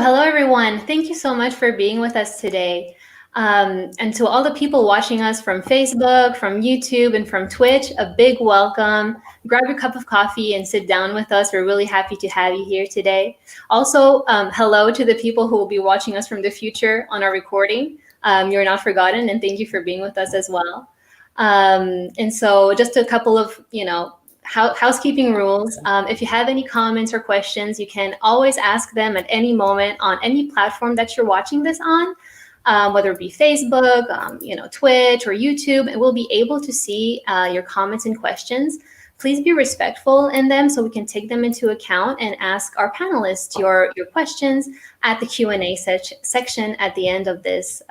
Hello everyone. Thank you so much for being with us today. And to all the people watching us from Facebook, from YouTube, and from Twitch, a big welcome. Grab your cup of coffee and sit down with us. We're really happy to have you here today. Also, hello to the people who will be watching us from the future on our recording. You're not forgotten, and thank you for being with us as well. And so just a couple of, housekeeping rules. If you have any comments or questions, you can always ask them at any moment on any platform that you're watching this on, whether it be Facebook, Twitch or YouTube, and we'll be able to see your comments and questions. Please be respectful in them so we can take them into account and ask our panelists your questions at the Q&A section at the end of this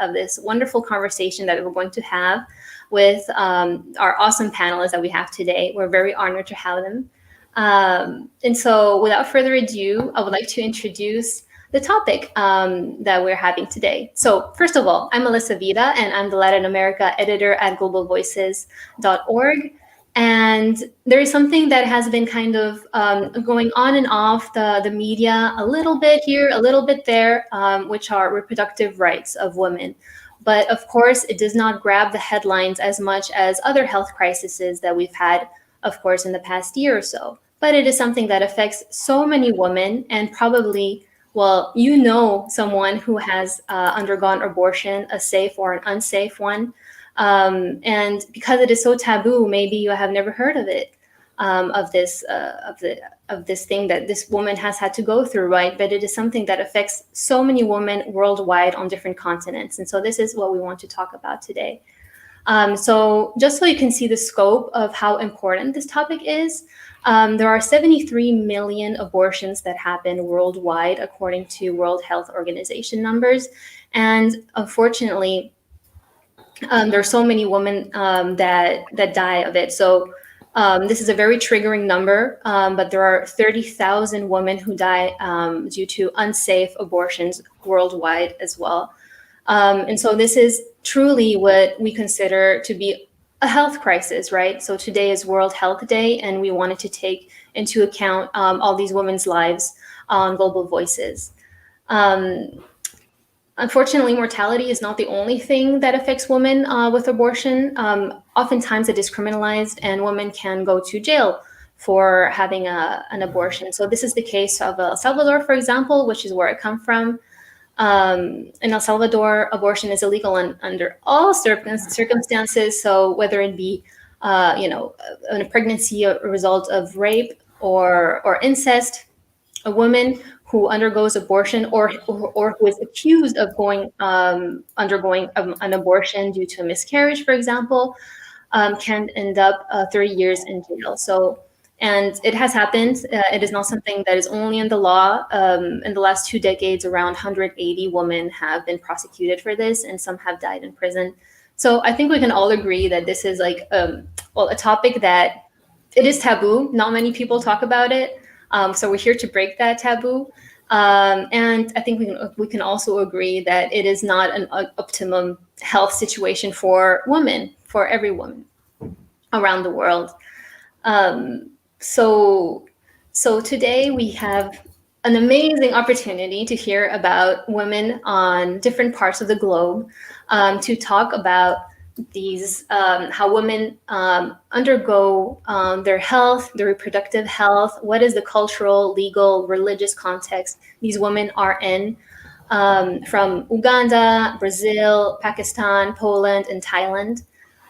wonderful conversation that we're going to have with our awesome panelists that we have today. We're very honored to have them. And so without further ado, I would like to introduce the topic that we're having today. So first of all, I'm Melissa Vida, and I'm the Latin America editor at globalvoices.org. And there is something that has been kind of going on and off the media a little bit here, a little bit there, which are reproductive rights of women. But of course, it does not grab the headlines as much as other health crises that we've had, of course, in the past year or so. But it is something that affects so many women, and probably, well, you know someone who has undergone abortion, a safe or an unsafe one. And because it is so taboo, maybe you have never heard of it, of this thing that this woman has had to go through, right? But it is something that affects so many women worldwide on different continents. And so this is what we want to talk about today. So just so you can see the scope of how important this topic is, there are 73 million abortions that happen worldwide, according to World Health Organization numbers. And unfortunately, there are so many women that die of it. So this is a very triggering number, but there are 30,000 women who die due to unsafe abortions worldwide as well. And so this is truly what we consider to be a health crisis, right? So today is World Health Day, and we wanted to take into account all these women's lives on Global Voices. Unfortunately, mortality is not the only thing that affects women with abortion. Oftentimes it is criminalized, and women can go to jail for having an abortion. So this is the case of El Salvador, for example, which is where I come from. In El Salvador, abortion is illegal under all circumstances. So whether it be, a pregnancy, a result of rape or incest, a woman who undergoes abortion or who is accused of undergoing an abortion due to a miscarriage, for example, can end up 30 years in jail. So, and it has happened. It is not something that is only in the law. In the last 2 decades, around 180 women have been prosecuted for this, and some have died in prison. So I think we can all agree that this is like, a topic that it is taboo. Not many people talk about it. So we're here to break that taboo. And I think we can also agree that it is not an optimum health situation for women, for every woman around the world. So today we have an amazing opportunity to hear about women on different parts of the globe, to talk about these, how women undergo their health, their reproductive health, what is the cultural, legal, religious context these women are in, from Uganda, Brazil, Pakistan, Poland, and Thailand.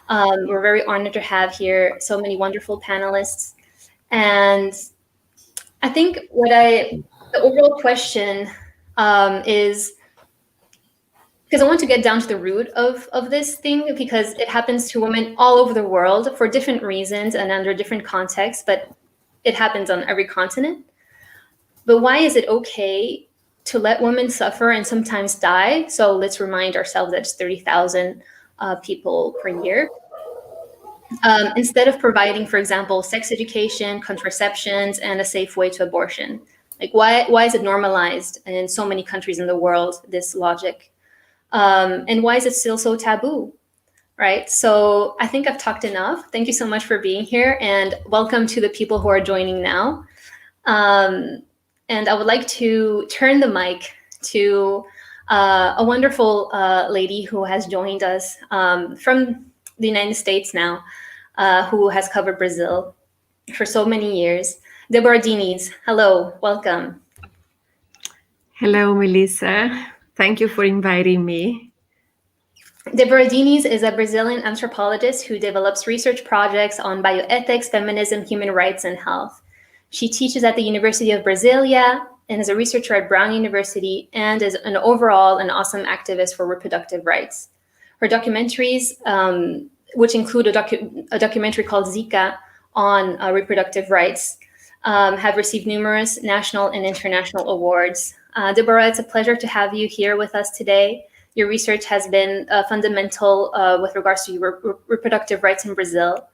We're very honored to have here so many wonderful panelists. And I think the overall question is, because I want to get down to the root of this thing, because it happens to women all over the world for different reasons and under different contexts, but it happens on every continent. But why is it okay to let women suffer and sometimes die? So let's remind ourselves that it's 30,000 people per year. Instead of providing, for example, sex education, contraceptions, and a safe way to abortion. Like, why is it normalized in so many countries in the world, this logic? And why is it still so taboo? Right. So I think I've talked enough. Thank you so much for being here, and welcome to the people who are joining now. And I would like to turn the mic to a wonderful lady who has joined us from the United States now, who has covered Brazil for so many years. Debora Diniz, hello, welcome. Hello, Melissa. Thank you for inviting me. Debora Diniz is a Brazilian anthropologist who develops research projects on bioethics, feminism, human rights, and health. She teaches at the University of Brasilia and is a researcher at Brown University, and is an overall an awesome activist for reproductive rights. Her documentaries, which include a documentary called Zika on reproductive rights, have received numerous national and international awards. Debora, it's a pleasure to have you here with us today. Your research has been fundamental with regards to reproductive rights in Brazil.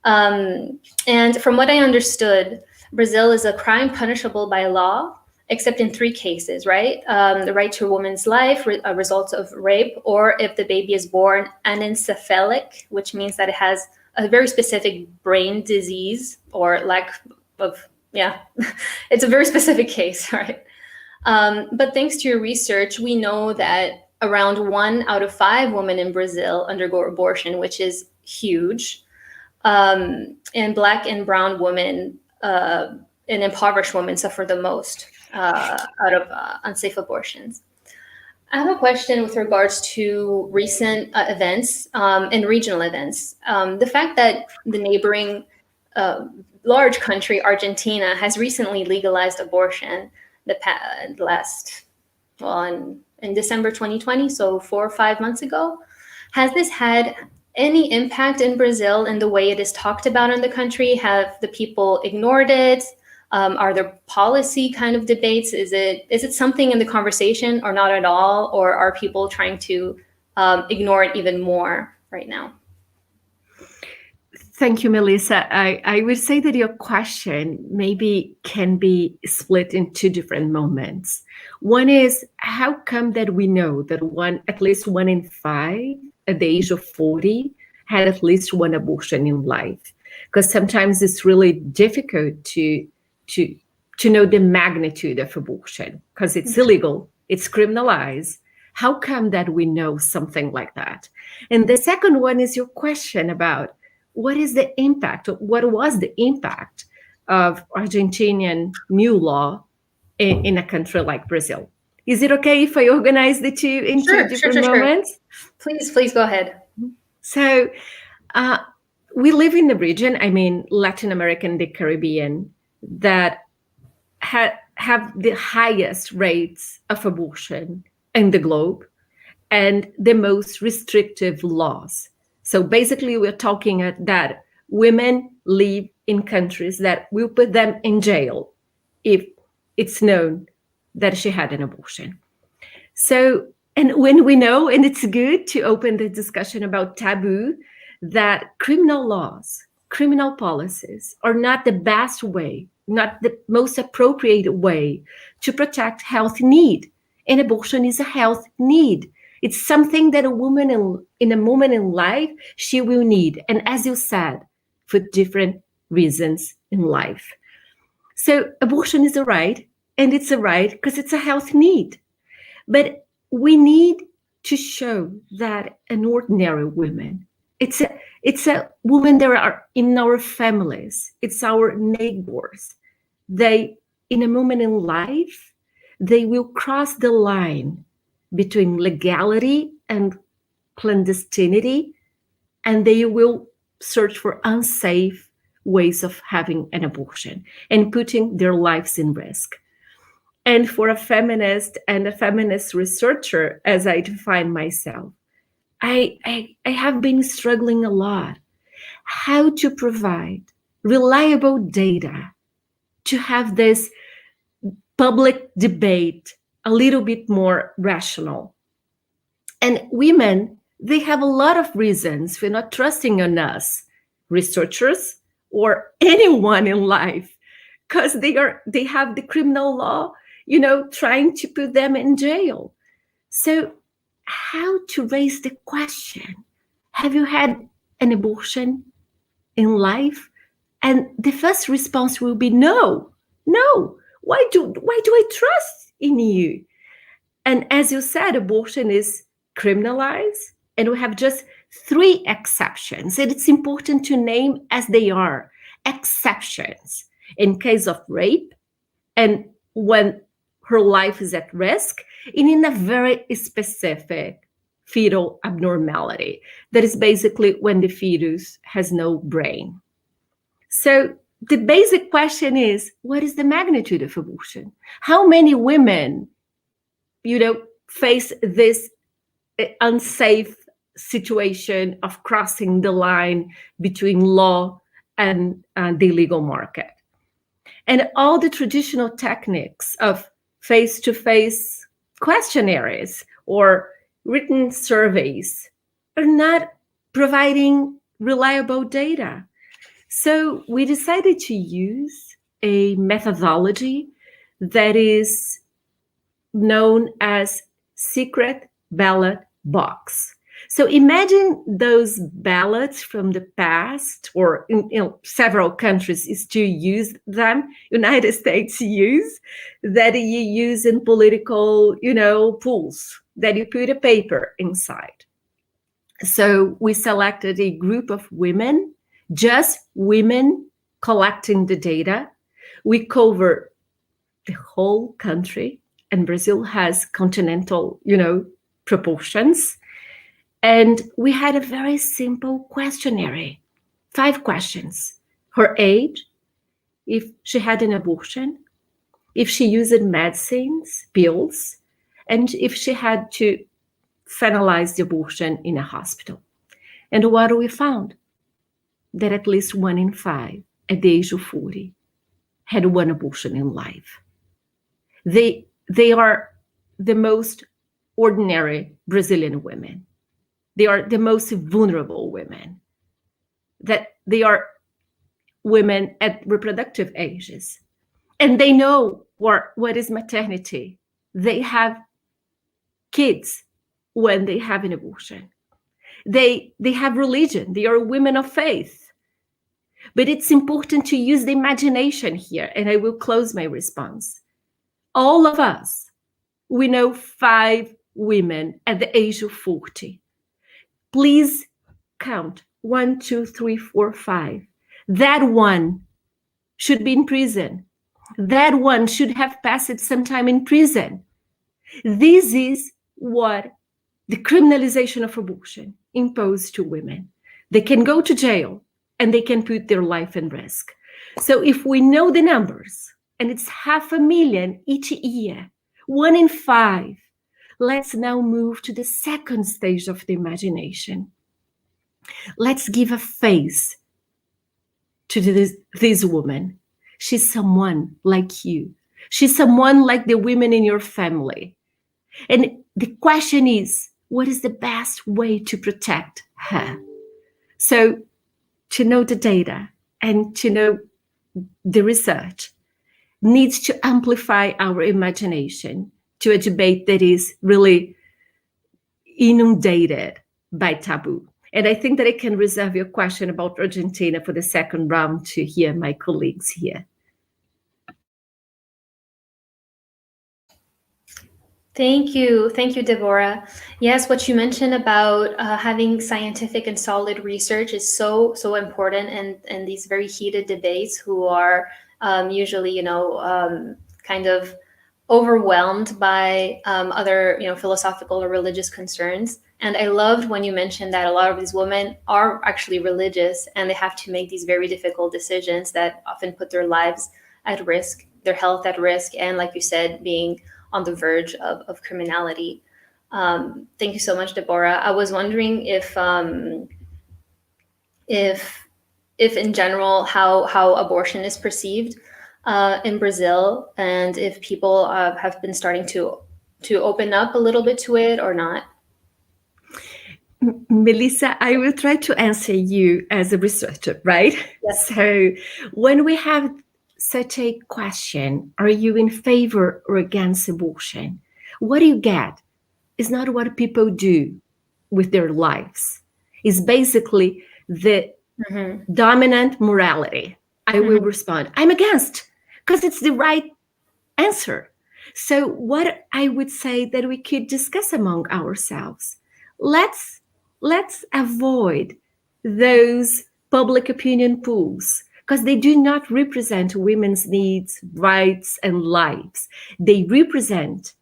And from what I understood, Brazil is a crime punishable by law, except in 3 cases, right? The right to a woman's life, a result of rape, or if the baby is born anencephalic, which means that it has a very specific brain disease or lack of, it's a very specific case, right? But thanks to your research, we know that around 1 out of 5 women in Brazil undergo abortion, which is huge. And Black and brown women and impoverished women suffer the most out of unsafe abortions. I have a question with regards to recent events and regional events. The fact that the neighboring large country, Argentina, has recently legalized abortion in December 2020, so 4 or 5 months ago. Has this had any impact in Brazil in the way it is talked about in the country? Have the people ignored it? Are there policy kind of debates? Is it something in the conversation or not at all? Or are people trying to ignore it even more right now? Thank you, Melissa. I would say that your question maybe can be split in 2 different moments. One is, how come that we know that at least 1 in 5 at the age of 40 had at least 1 abortion in life? Because sometimes it's really difficult to know the magnitude of abortion, because it's illegal, it's criminalized. How come that we know something like that? And the second one is your question about what is the impact, what was the impact of Argentinian new law in a country like Brazil? Is it okay if I organize the 2 in 2 different moments? Please go ahead. So we live in the region, Latin America and the Caribbean, that have the highest rates of abortion in the globe and the most restrictive laws. So basically, we're talking that women live in countries that will put them in jail if it's known that she had an abortion. So, and when we know, and it's good to open the discussion about taboo, that criminal laws, criminal policies are not the best way, not the most appropriate way to protect health need. And abortion is a health need. It's something that a woman in a moment in life, she will need. And as you said, for different reasons in life. So abortion is a right, and it's a right because it's a health need. But we need to show that an ordinary woman, it's a woman that are in our families, it's our neighbors. They, in a moment in life, they will cross the line between legality and clandestinity, and they will search for unsafe ways of having an abortion and putting their lives in risk. And for a feminist and a feminist researcher, as I define myself, I have been struggling a lot how to provide reliable data to have this public debate a little bit more rational. And women, they have a lot of reasons for not trusting on us, researchers or anyone in life, because they have the criminal law, trying to put them in jail. So how to raise the question, have you had an abortion in life? And the first response will be no. Why do I trust in you? And as you said, abortion is criminalized, and we have just 3 exceptions. And it's important to name as they are exceptions in case of rape, and when her life is at risk, and in a very specific fetal abnormality. That is basically when the fetus has no brain. So the basic question is, what is the magnitude of abortion? How many women, face this unsafe situation of crossing the line between law and the legal market? And all the traditional techniques of face-to-face questionnaires or written surveys are not providing reliable data. So we decided to use a methodology that is known as secret ballot box. So imagine those ballots from the past, or several countries still use them. United States use that you use in political, pools that you put a paper inside. So we selected a group of women, just women collecting the data. We cover the whole country, and Brazil has continental, proportions. And we had a very simple questionnaire, 5 questions. Her age, if she had an abortion, if she used medicines, pills, and if she had to finalize the abortion in a hospital. And what we found? That at least 1 in 5 at the age of 40 had 1 abortion in life. They are the most ordinary Brazilian women. They are the most vulnerable women. That they are women at reproductive ages. And they know what is maternity. They have kids when they have an abortion. They have religion. They are women of faith. But it's important to use the imagination here, and I will close my response. All of us, we know 5 women at the age of 40. Please count 1, 2, 3, 4, 5. That one should be in prison. That one should have passed some time in prison. This is what the criminalization of abortion imposed to women. They can go to jail and they can put their life in risk. So if we know the numbers, and it's 500,000 each year, 1 in 5, let's now move to the second stage of the imagination. Let's give a face to this woman. She's someone like you. She's someone like the women in your family. And the question is, what is the best way to protect her? So to know the data and to know the research needs to amplify our imagination to a debate that is really inundated by taboo. And I think that I can reserve your question about Argentina for the second round to hear my colleagues here. Thank you, Debora. Yes, what you mentioned about having scientific and solid research is so important in these very heated debates, who are usually, kind of overwhelmed by other, philosophical or religious concerns. And I loved when you mentioned that a lot of these women are actually religious, and they have to make these very difficult decisions that often put their lives at risk, their health at risk, and like you said, being on the verge of criminality. Thank you so much, Debora. I was wondering if in general how abortion is perceived in Brazil, and if people have been starting to open up a little bit to it or not. Melissa, I will try to answer you as a researcher, right? Yes. So when we have such a question, are you in favor or against abortion? What you get is not what people do with their lives. It's basically the dominant morality. I will respond, I'm against, because it's the right answer. So what I would say that we could discuss among ourselves, let's avoid those public opinion polls, because they do not represent women's needs, rights, and lives. They represent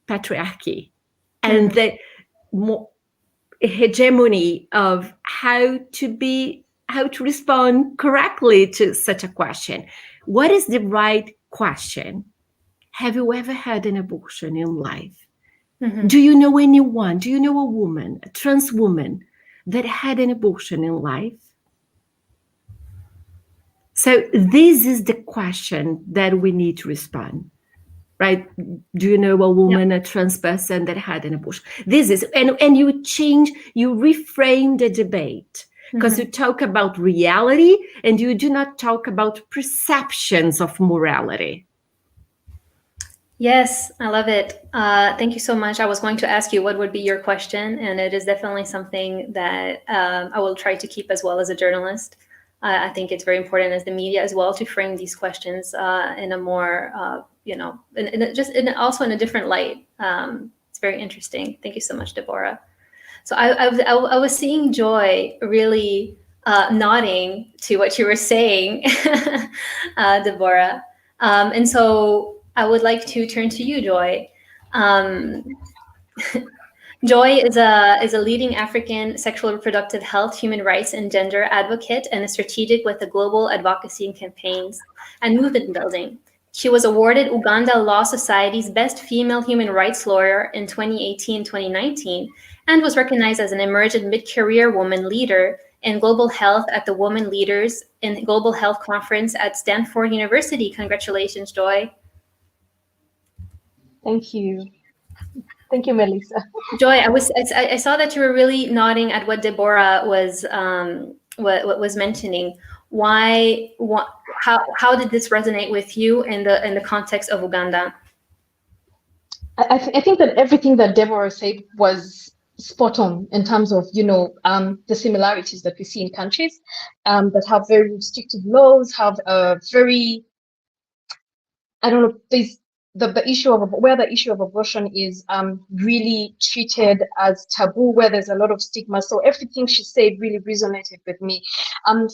patriarchy and the hegemony of how to respond correctly to such a question. What is the right question? Have you ever had an abortion in life? Do you know anyone? Do you know a woman, a trans woman, that had an abortion in life? So this is the question that we need to respond, right? Do you know a woman, a trans person that had an abortion? This is, and you reframe the debate, because you talk about reality and you do not talk about perceptions of morality. Yes, I love it. Thank you so much. I was going to ask you what would be your question, and it is definitely something that I will try to keep as well as a journalist. I think it's very important as the media as well to frame these questions in a more, also in a different light. It's very interesting. Thank you so much, Debora. So I was seeing Joy really nodding to what you were saying, Debora. And so I would like to turn to you, Joy. Joy is a leading African sexual reproductive health, human rights, and gender advocate, and a strategic with the global advocacy and campaigns and movement building. She was awarded Uganda Law Society's Best Female Human Rights Lawyer in 2018-2019, and was recognized as an emergent mid-career woman leader in global health at the Women Leaders in Global Health Conference at Stanford University. Congratulations, Joy. Thank you. Thank you, Melissa. Joy, I saw that you were really nodding at what Debora was what was mentioning. How did this resonate with you in the context of Uganda? I think that everything that Debora said was spot on in terms of the similarities that we see in countries that have very restrictive laws, have a very, I don't know, there's the issue of where the issue of abortion is really treated as taboo, where there's a lot of stigma. So everything she said really resonated with me.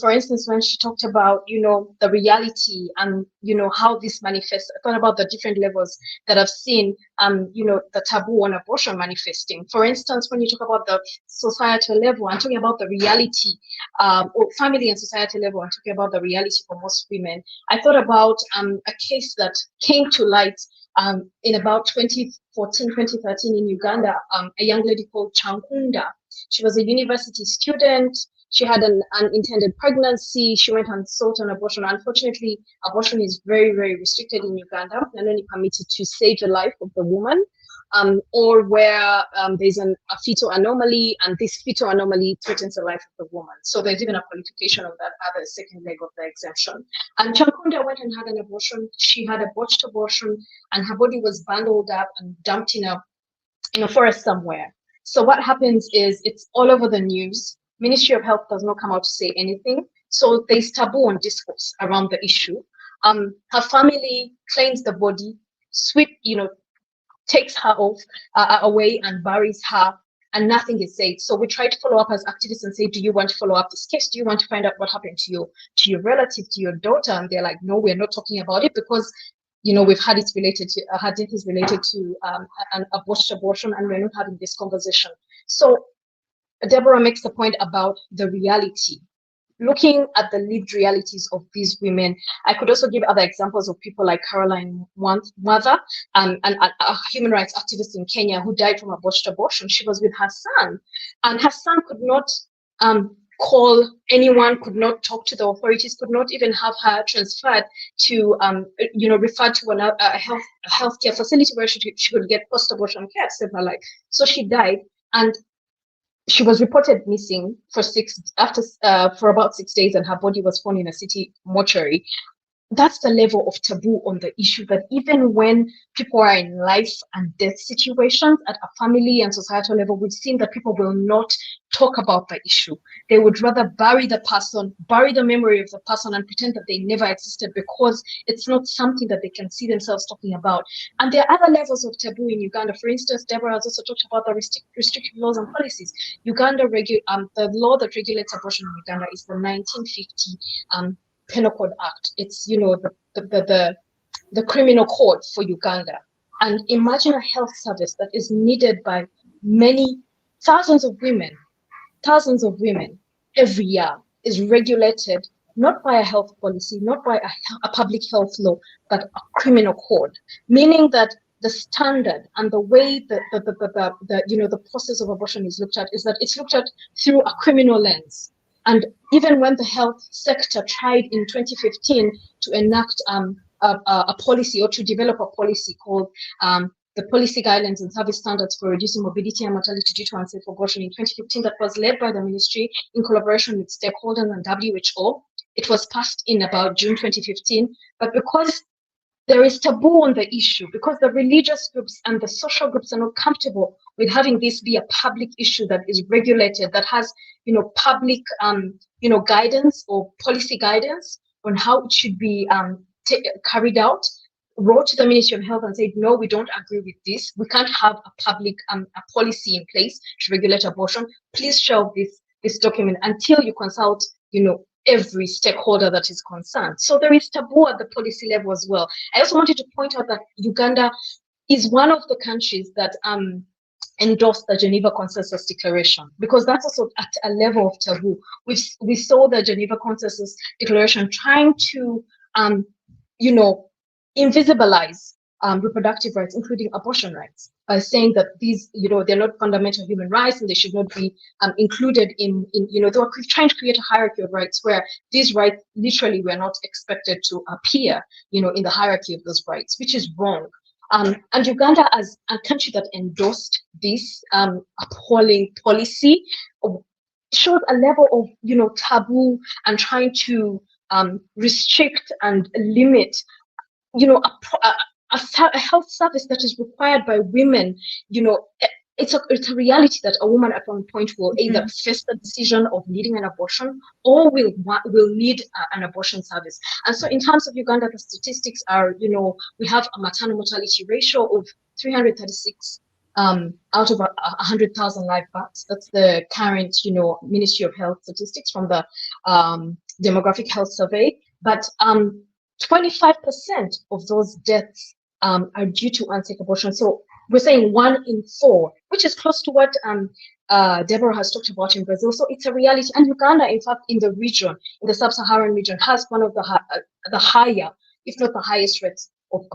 For instance, when she talked about the reality and how this manifests, I thought about the different levels that I've seen the taboo on abortion manifesting. For instance, when you talk about the societal level, I'm talking about the reality, or family and societal level, I'm talking about the reality for most women. I thought about a case that came to light in about 2014, 2013 in Uganda, a young lady called Chankunda. She was a university student. She had an unintended pregnancy. She went and sought an abortion. Unfortunately, abortion is very, very restricted in Uganda and only permitted to save the life of the woman, or where there's a fetal anomaly, and this fetal anomaly threatens the life of the woman. So there's even a qualification of that other second leg of the exemption. And Chankunda went and had an abortion. She had a botched abortion, and her body was bundled up and dumped in a forest somewhere. So what happens is it's all over the news. Ministry of Health does not come out to say anything. So there's taboo on discourse around the issue. Her family claims the body, takes her away and buries her, and nothing is said. So we try to follow up as activists and say, do you want to follow up this case? Do you want to find out what happened to your relative, to your daughter? And they're like, no, we're not talking about it because we've had it related to an abortion, and we're not having this conversation. So Debora makes the point about the reality. Looking at the lived realities of these women, I could also give other examples of people like Caroline Mother, a human rights activist in Kenya who died from a botched abortion. She was with her son, and her son call anyone, could not talk to the authorities, could not even have her transferred to, referred to a healthcare facility where she could get post-abortion care to save her life. So she died, and she was reported missing for about 6 days, and her body was found in a city mortuary. That's the level of taboo on the issue, that even when people are in life and death situations at a family and societal level, we've seen that people will not talk about the issue. They would rather bury the person, bury the memory of the person, and pretend that they never existed, because it's not something that they can see themselves talking about. And there are other levels of taboo in Uganda. For instance, Debora has also talked about the restrictive laws and policies. Uganda, the law that regulates abortion in Uganda is the 1950 Penal Code Act. It's the criminal code for Uganda. And imagine a health service that is needed by many thousands of women every year, is regulated not by a health policy, not by a public health law, but a criminal code, meaning that the standard and the way the process of abortion is looked at is that it's looked at through a criminal lens. And even when the health sector tried in 2015 to enact a policy, or to develop a policy called the Policy Guidelines and Service Standards for Reducing Morbidity and Mortality Due to Unsafe Abortion in 2015, that was led by the ministry in collaboration with stakeholders and WHO. It was passed in about June 2015, but because there is taboo on the issue, because the religious groups and the social groups are not comfortable with having this be a public issue that is regulated, that has, public, guidance or policy guidance on how it should be carried out, wrote to the Ministry of Health and said, no, we don't agree with this. We can't have a public a policy in place to regulate abortion. Please shelve this document until you consult, every stakeholder that is concerned. So there is taboo at the policy level as well. I also wanted to point out that Uganda is one of the countries that endorsed the Geneva Consensus Declaration, because that's also at a level of taboo. We saw the Geneva Consensus Declaration trying to, invisibilize reproductive rights, including abortion rights, by saying that these, they're not fundamental human rights and they should not be included in, they were trying to create a hierarchy of rights where these rights literally were not expected to appear, in the hierarchy of those rights, which is wrong. And Uganda, as a country that endorsed this appalling policy, shows a level of, taboo and trying to restrict and limit, a health service that is required by women. It's a reality that a woman at one point will either face the decision of needing an abortion or will need an abortion service. And so in terms of Uganda, the statistics are, we have a maternal mortality ratio of 336 out of 100,000 live births. That's the current, Ministry of Health statistics from the Demographic Health Survey. But 25% of those deaths are due to unsafe abortion. So we're saying 1 in 4, which is close to what Debora has talked about in Brazil. So it's a reality. And Uganda, in fact, in the region, in the sub-Saharan region, has one of the higher, if not the highest rates of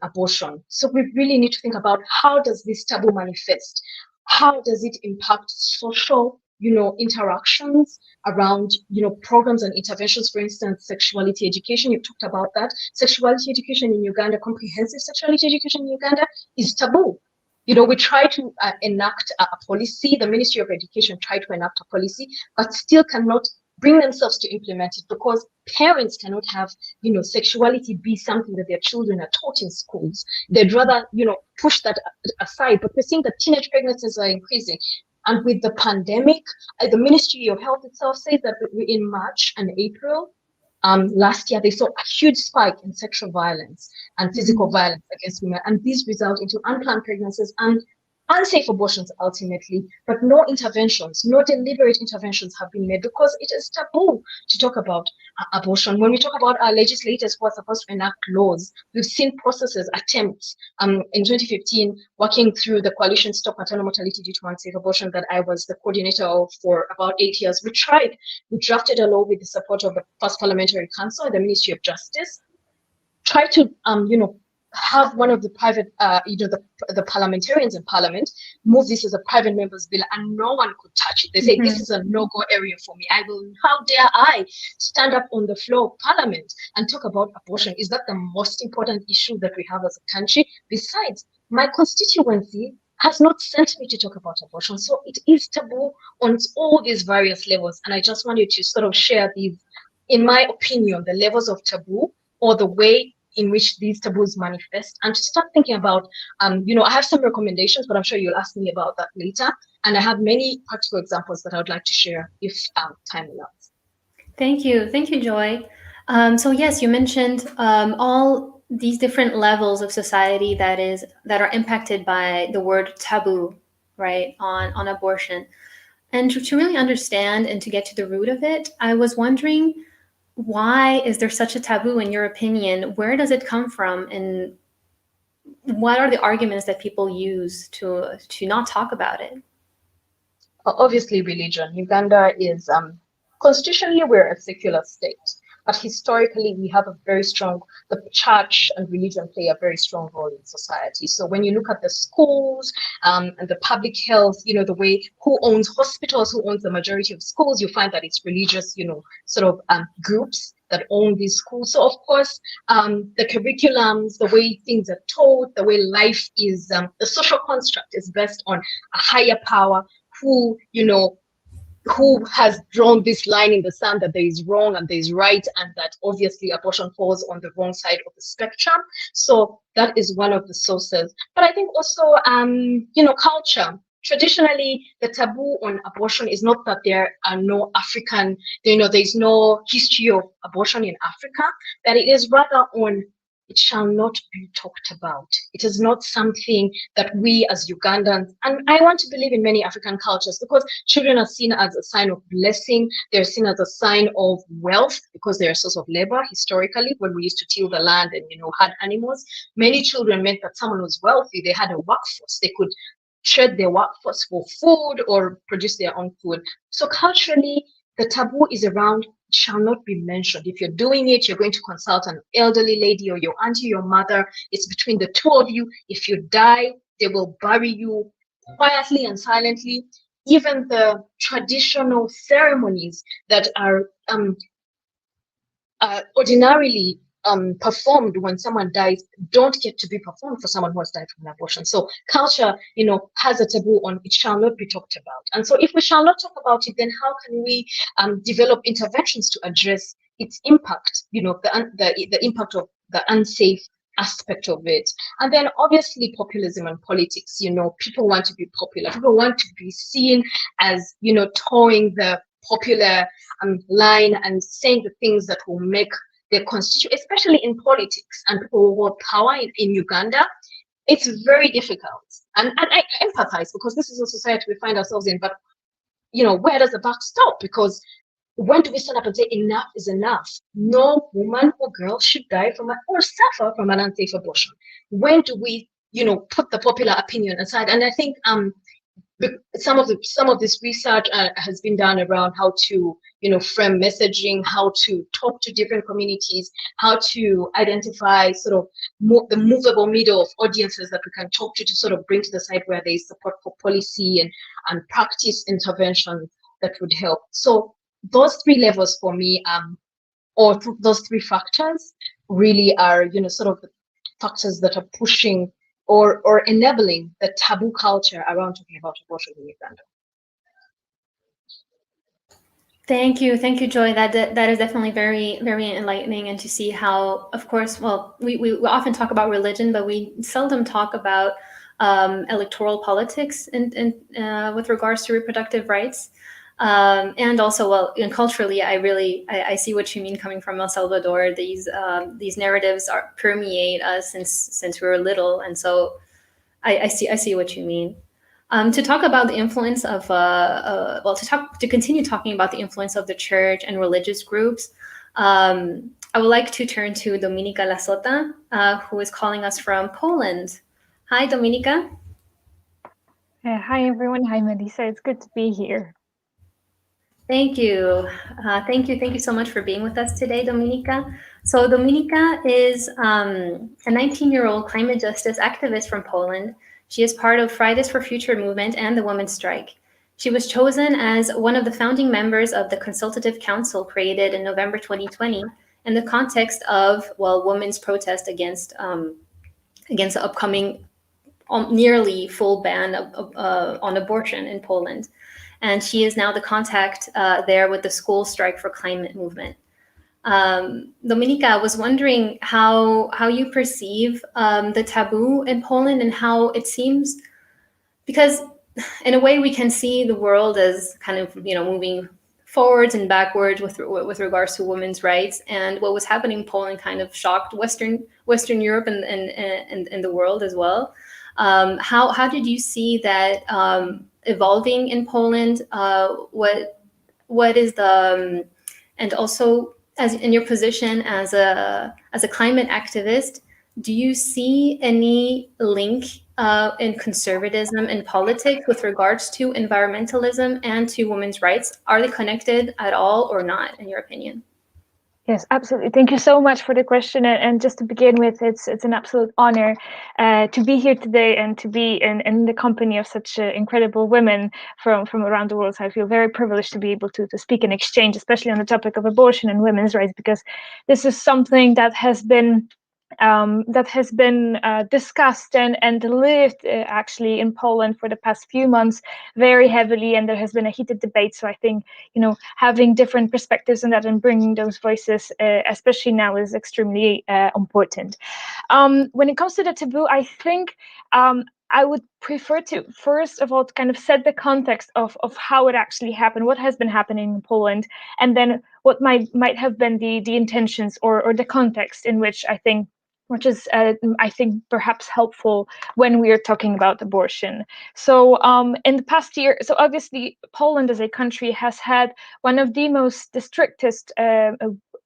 abortion. So we really need to think about, how does this taboo manifest? How does it impact social, interactions around, programs and interventions? For instance, sexuality education, you've talked about that. Sexuality education in Uganda, comprehensive sexuality education in Uganda is taboo. We try to enact a policy, the Ministry of Education tried to enact a policy, but still cannot bring themselves to implement it, because parents cannot have, sexuality be something that their children are taught in schools. They'd rather, push that aside. But we're seeing that teenage pregnancies are increasing. And with the pandemic, the Ministry of Health itself says that in March and April last year, they saw a huge spike in sexual violence and physical violence against women. And these result into unplanned pregnancies and unsafe abortions ultimately, but no interventions, no deliberate interventions have been made, because it is taboo to talk about abortion. When we talk about our legislators who are supposed to enact laws, we've seen processes, attempts in 2015, working through the coalition Stop Maternal Mortality Due to Unsafe Abortion that I was the coordinator of for about 8 years. We drafted a law with the support of the First Parliamentary Council and the Ministry of Justice, tried to, have one of the private, the parliamentarians in parliament move this as a private member's bill, and no one could touch it. They say, this is a no-go area for me. How dare I stand up on the floor of parliament and talk about abortion? Is that the most important issue that we have as a country? Besides, my constituency has not sent me to talk about abortion. So it is taboo on all these various levels. And I just wanted to sort of share these, in my opinion, the levels of taboo, or the way in which these taboos manifest, and to start thinking about, I have some recommendations, but I'm sure you'll ask me about that later. And I have many practical examples that I would like to share if time allows. Thank you, Joy. So yes, you mentioned all these different levels of society that are impacted by the word taboo, right, on abortion. And to really understand and to get to the root of it, I was wondering, why is there such a taboo in your opinion? Where does it come from, and what are the arguments that people use to not talk about it? Obviously, religion. Uganda is constitutionally, we're a secular state, but historically we have the church and religion play a very strong role in society. So when you look at the schools and the public health, the way, who owns hospitals, who owns the majority of schools, you find that it's religious, groups that own these schools. So of course, the curriculums, the way things are taught, the way life is, the social construct is based on a higher power who has drawn this line in the sand that there is wrong and there is right, and that obviously abortion falls on the wrong side of the spectrum. So that is one of the sources. But I think also, culture. Traditionally, the taboo on abortion is not that there are no African, there's no history of abortion in Africa, that it is rather on, it shall not be talked about. It is not something that we as Ugandans, and I want to believe in many African cultures, because children are seen as a sign of blessing. They're seen as a sign of wealth, because they're a source of labor. Historically, when we used to till the land and, had animals, many children meant that someone was wealthy. They had a workforce. They could trade their workforce for food or produce their own food. So culturally, the taboo is around, shall not be mentioned. If you're doing it, you're going to consult an elderly lady or your auntie, your mother. It's between the two of you. If you die, they will bury you quietly and silently. Even the traditional ceremonies that are ordinarily performed when someone dies don't get to be performed for someone who has died from an abortion. So culture, has a taboo on, it shall not be talked about. And so if we shall not talk about it, then how can we develop interventions to address its impact, the impact of the unsafe aspect of it? And then obviously populism and politics. People want to be popular. People want to be seen as, towing the popular line and saying the things that will make their constituent, especially in politics and people who hold power in Uganda. It's very difficult. And I empathize, because this is a society we find ourselves in. But, where does the buck stop? Because when do we stand up and say enough is enough? No woman or girl should die or suffer from an unsafe abortion. When do we, put the popular opinion aside? And I think some of this research has been done around how to, frame messaging, how to talk to different communities, how to identify sort of the movable middle of audiences that we can talk to sort of bring to the side where there is support for policy and practice intervention that would help. So those three levels for me, those three factors really are, sort of the factors that are pushing or enabling the taboo culture around talking about abortion in Uganda. Thank you, Joy. That is definitely very, very enlightening, and to see how, of course, well, we often talk about religion, but we seldom talk about electoral politics and with regards to reproductive rights. And also, well, and culturally, I see what you mean coming from El Salvador. These narratives permeate us since we were little, and so I see what you mean. To talk about the influence of, to continue talking about the influence of the church and religious groups, I would like to turn to Domnika Lasota, who is calling us from Poland. Hi, Domnika. Hi, everyone. Hi, Melissa. It's good to be here. Thank you. Thank you so much for being with us today, Domnika. So Domnika is a 19-year-old climate justice activist from Poland. She is part of Fridays for Future movement and the Women's Strike. She was chosen as one of the founding members of the Consultative Council created in November 2020 in the context of, well, women's protest against the upcoming nearly full ban on abortion in Poland. And she is now the contact there with the School Strike for Climate movement. Domnika, I was wondering how you perceive the taboo in Poland and how it seems, because in a way we can see the world as kind of moving forwards and backwards with regards to women's rights, and what was happening in Poland kind of shocked Western Europe and the world as well. How did you see that evolving in Poland? What is the and also, as in your position as a climate activist, do you see any link in conservatism in politics with regards to environmentalism and to women's rights? Are they connected at all or not, in your opinion? Yes, absolutely. Thank you so much for the question. And just to begin with, it's an absolute honor to be here today and to be in the company of such incredible women from around the world. So I feel very privileged to be able to speak and exchange, especially on the topic of abortion and women's rights, because this is something that has been discussed and lived actually in Poland for the past few months very heavily, and there has been a heated debate. So I think having different perspectives on that and bringing those voices, especially now, is extremely important. When it comes to the taboo, I think I would prefer to first of all kind of set the context of how it actually happened, what has been happening in Poland, and then what might have been the intentions or the context in which which is, I think, perhaps helpful when we are talking about abortion. So in the past year, so obviously Poland as a country has had one of the strictest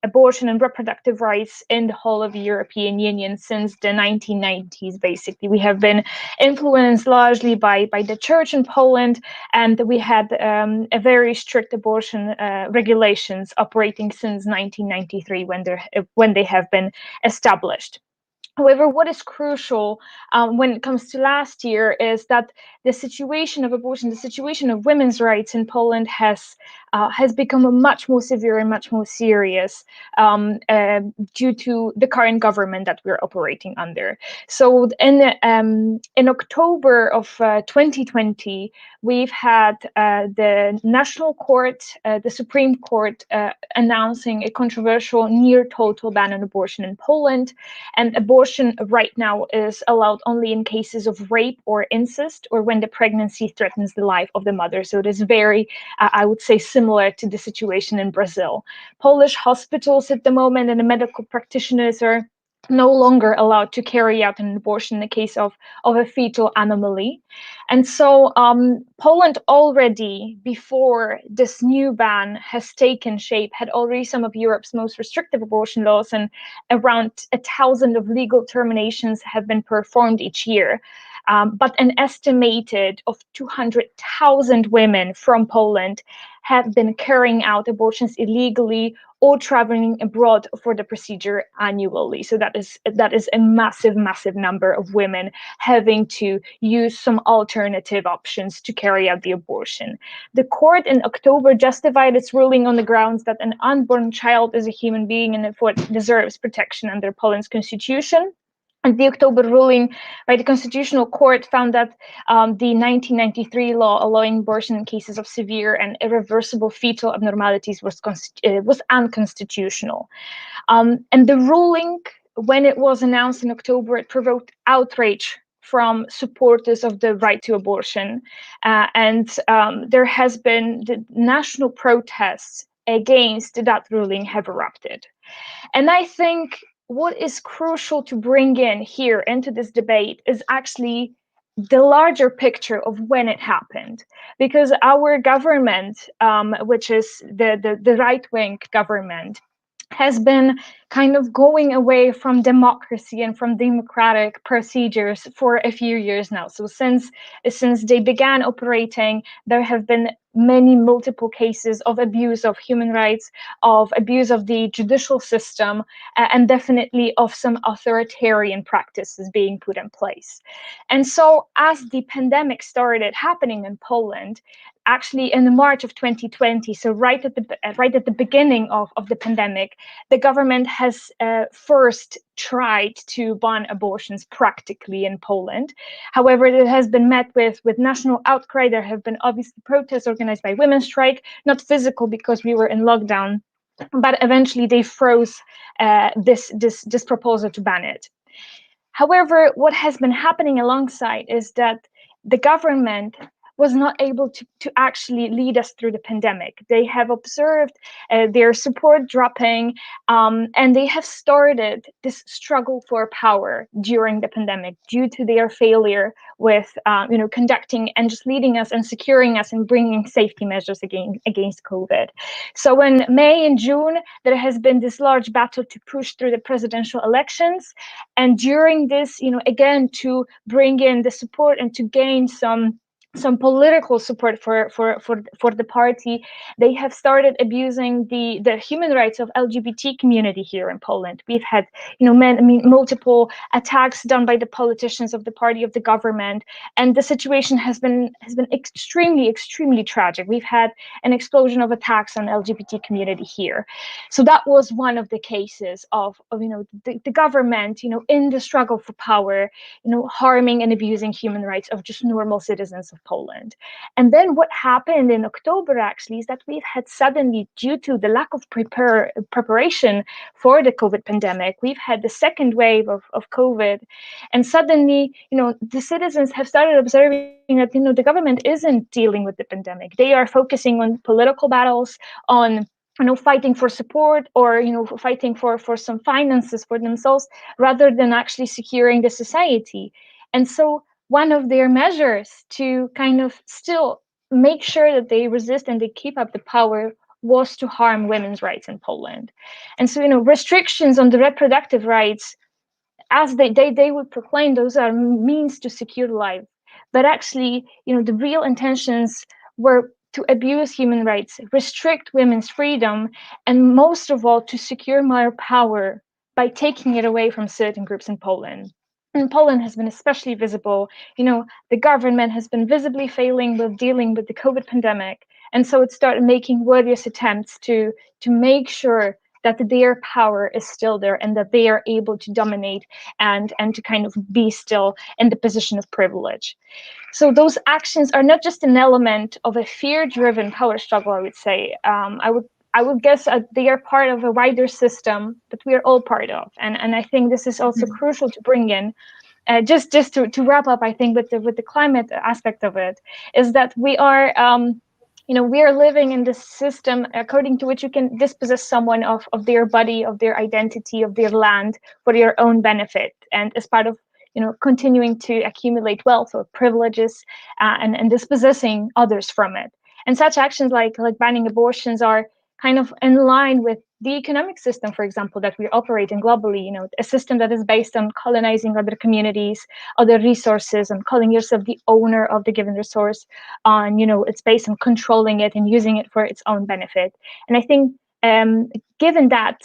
abortion and reproductive rights in the whole of the European Union since the 1990s, basically. We have been influenced largely by the church in Poland, and we had a very strict abortion regulations operating since 1993 when they have been established. However, what is crucial when it comes to last year is that the situation of abortion, the situation of women's rights in Poland has become much more severe and much more serious due to the current government that we're operating under. So in October of 2020, we've had the National Court, the Supreme Court, announcing a controversial near total ban on abortion in Poland, and abortion right now is allowed only in cases of rape or incest, or when the pregnancy threatens the life of the mother. So it is very, I would say, similar to the situation in Brazil. Polish hospitals at the moment and the medical practitioners are no longer allowed to carry out an abortion in the case of a fetal anomaly. And so Poland already, before this new ban has taken shape, had already some of Europe's most restrictive abortion laws, and around 1,000 of legal terminations have been performed each year. But an estimated of 200,000 women from Poland have been carrying out abortions illegally or traveling abroad for the procedure annually. So that is a massive number of women having to use some alternative options to carry out the abortion. The court in October justified its ruling on the grounds that an unborn child is a human being and therefore deserves protection under Poland's constitution. And the October ruling by the Constitutional Court found that the 1993 law allowing abortion in cases of severe and irreversible fetal abnormalities was unconstitutional. And the ruling, when it was announced in October, it provoked outrage from supporters of the right to abortion. And there has been the national protests against that ruling have erupted. And I think what is crucial to bring in here into this debate is actually the larger picture of when it happened, because our government, which is the right-wing government, has been kind of going away from democracy and from democratic procedures for a few years now. So since they began operating, there have been multiple cases of abuse of human rights, of abuse of the judicial system, and definitely of some authoritarian practices being put in place. And so as the pandemic started happening in Poland, actually in March of 2020, so right at the beginning of the pandemic, the government has first tried to ban abortions practically in Poland. However, it has been met with national outcry. There have been obviously protests organized by women's strike, not physical because we were in lockdown, but eventually they froze this proposal to ban it. However, what has been happening alongside is that the government was not able to actually lead us through the pandemic. They have observed their support dropping, and they have started this struggle for power during the pandemic due to their failure with conducting and just leading us and securing us and bringing safety measures against COVID. So in May and June, there has been this large battle to push through the presidential elections. And during this, again, to bring in the support and to gain some political support for the party, they have started abusing the human rights of LGBT community here in Poland. We've had multiple attacks done by the politicians of the party of the government, and the situation has been extremely tragic. We've had an explosion of attacks on LGBT community here. So that was one of the cases of the government in the struggle for power harming and abusing human rights of just normal citizens of Poland. And then what happened in October actually is that we've had suddenly, due to the lack of preparation for the COVID pandemic, we've had the second wave of COVID. And suddenly, the citizens have started observing that, the government isn't dealing with the pandemic. They are focusing on political battles, on fighting for support or fighting for some finances for themselves rather than actually securing the society. And so one of their measures to kind of still make sure that they resist and they keep up the power was to harm women's rights in Poland. And so restrictions on the reproductive rights, as they would proclaim, those are means to secure life, but actually the real intentions were to abuse human rights, restrict women's freedom, and most of all, to secure more power by taking it away from certain groups in Poland. And Poland has been especially visible. The government has been visibly failing with dealing with the COVID pandemic. And so it started making various attempts to make sure that their power is still there and that they are able to dominate and to kind of be still in the position of privilege. So those actions are not just an element of a fear-driven power struggle, I would say. I would guess they are part of a wider system that we are all part of. And I think this is also crucial to bring in. Just to wrap up, I think with the climate aspect of it, is that we are we are living in this system according to which you can dispossess someone of their body, of their identity, of their land for your own benefit, and as part of continuing to accumulate wealth or privileges and dispossessing others from it. And such actions like banning abortions are kind of in line with the economic system, for example, that we operate in globally, a system that is based on colonizing other communities, other resources, and calling yourself the owner of the given resource. It's based on controlling it and using it for its own benefit. And I think given that,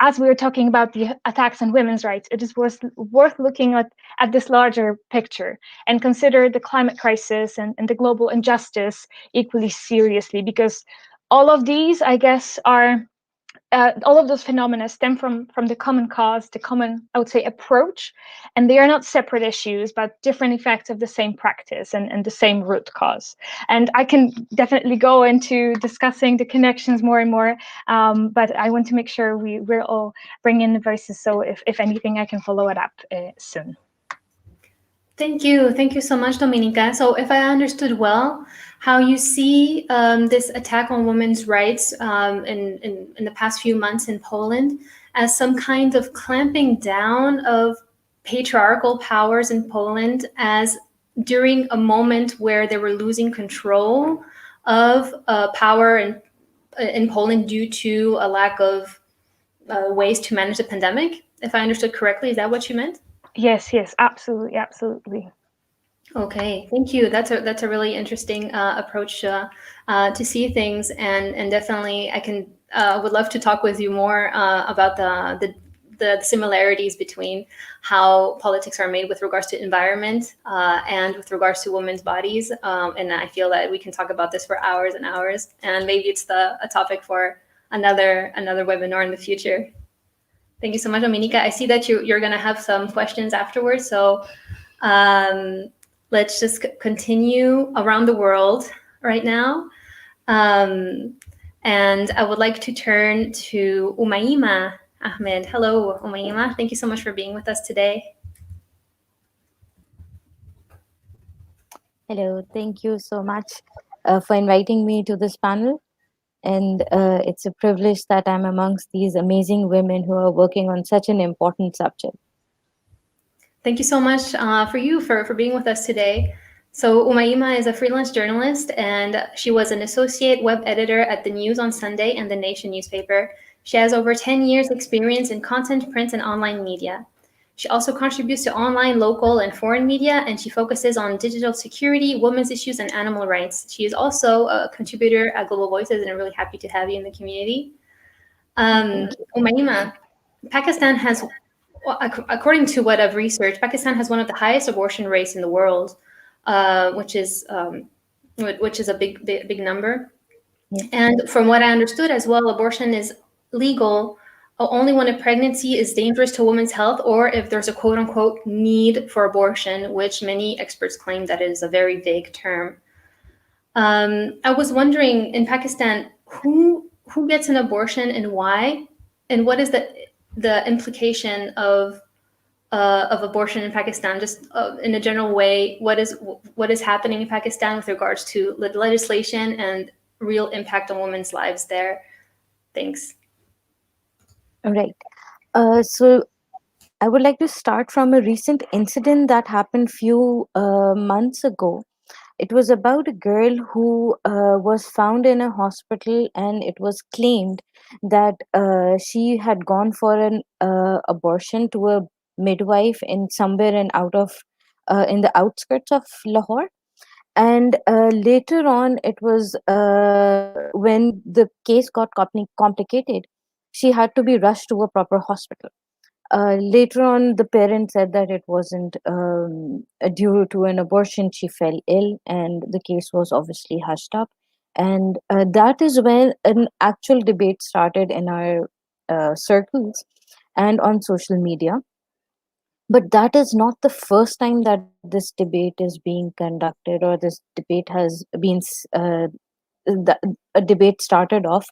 as we were talking about the attacks on women's rights, it is worth looking at this larger picture and consider the climate crisis and the global injustice equally seriously, because all of these, I guess, are all of those phenomena stem from the common cause, the common, I would say, approach, and they are not separate issues, but different effects of the same practice and the same root cause. And I can definitely go into discussing the connections more and more, but I want to make sure we're all bringing in the voices. So if anything, I can follow it up soon. Thank you so much, Domnika. So if I understood well, how you see this attack on women's rights in the past few months in Poland as some kind of clamping down of patriarchal powers in Poland, as during a moment where they were losing control of power in Poland due to a lack of ways to manage the pandemic. If I understood correctly, is that what you meant? Yes, absolutely. Okay, thank you. That's a really interesting approach to see things, and definitely I can would love to talk with you more about the similarities between how politics are made with regards to environment and with regards to women's bodies. And I feel that we can talk about this for hours and hours, and maybe it's a topic for another webinar in the future. Thank you so much, Domnika. I see that you're going to have some questions afterwards, so. Let's just continue around the world right now. And I would like to turn to Umaima Ahmed. Hello, Umaima. Thank you so much for being with us today. Hello, thank you so much for inviting me to this panel. And it's a privilege that I'm amongst these amazing women who are working on such an important subject. Thank you so much for being with us today. So Umaima is a freelance journalist, and she was an associate web editor at The News on Sunday and The Nation newspaper. She has over 10 years experience in content, print, and online media. She also contributes to online, local, and foreign media, and she focuses on digital security, women's issues, and animal rights. She is also a contributor at Global Voices, and I'm really happy to have you in the community. Umaima, Pakistan has, according to what I've researched, Pakistan has one of the highest abortion rates in the world, which is a big number. Yeah. And from what I understood as well, abortion is legal only when a pregnancy is dangerous to a woman's health, or if there's a quote unquote need for abortion, which many experts claim that is a very vague term. I was wondering, in Pakistan, who gets an abortion and why, and what is the implication of abortion in Pakistan? Just in a general way, what is happening in Pakistan with regards to legislation and real impact on women's lives there? Thanks. All right. So I would like to start from a recent incident that happened few months ago. It was about a girl who was found in a hospital, and it was claimed that she had gone for an abortion to a midwife in somewhere in the outskirts of Lahore. And later on, it was when the case got complicated, she had to be rushed to a proper hospital. Later on, the parents said that it wasn't due to an abortion. She fell ill, and the case was obviously hushed up. And that is when an actual debate started in our circles and on social media. But that is not the first time that this debate is being conducted, or this debate has been a debate started off.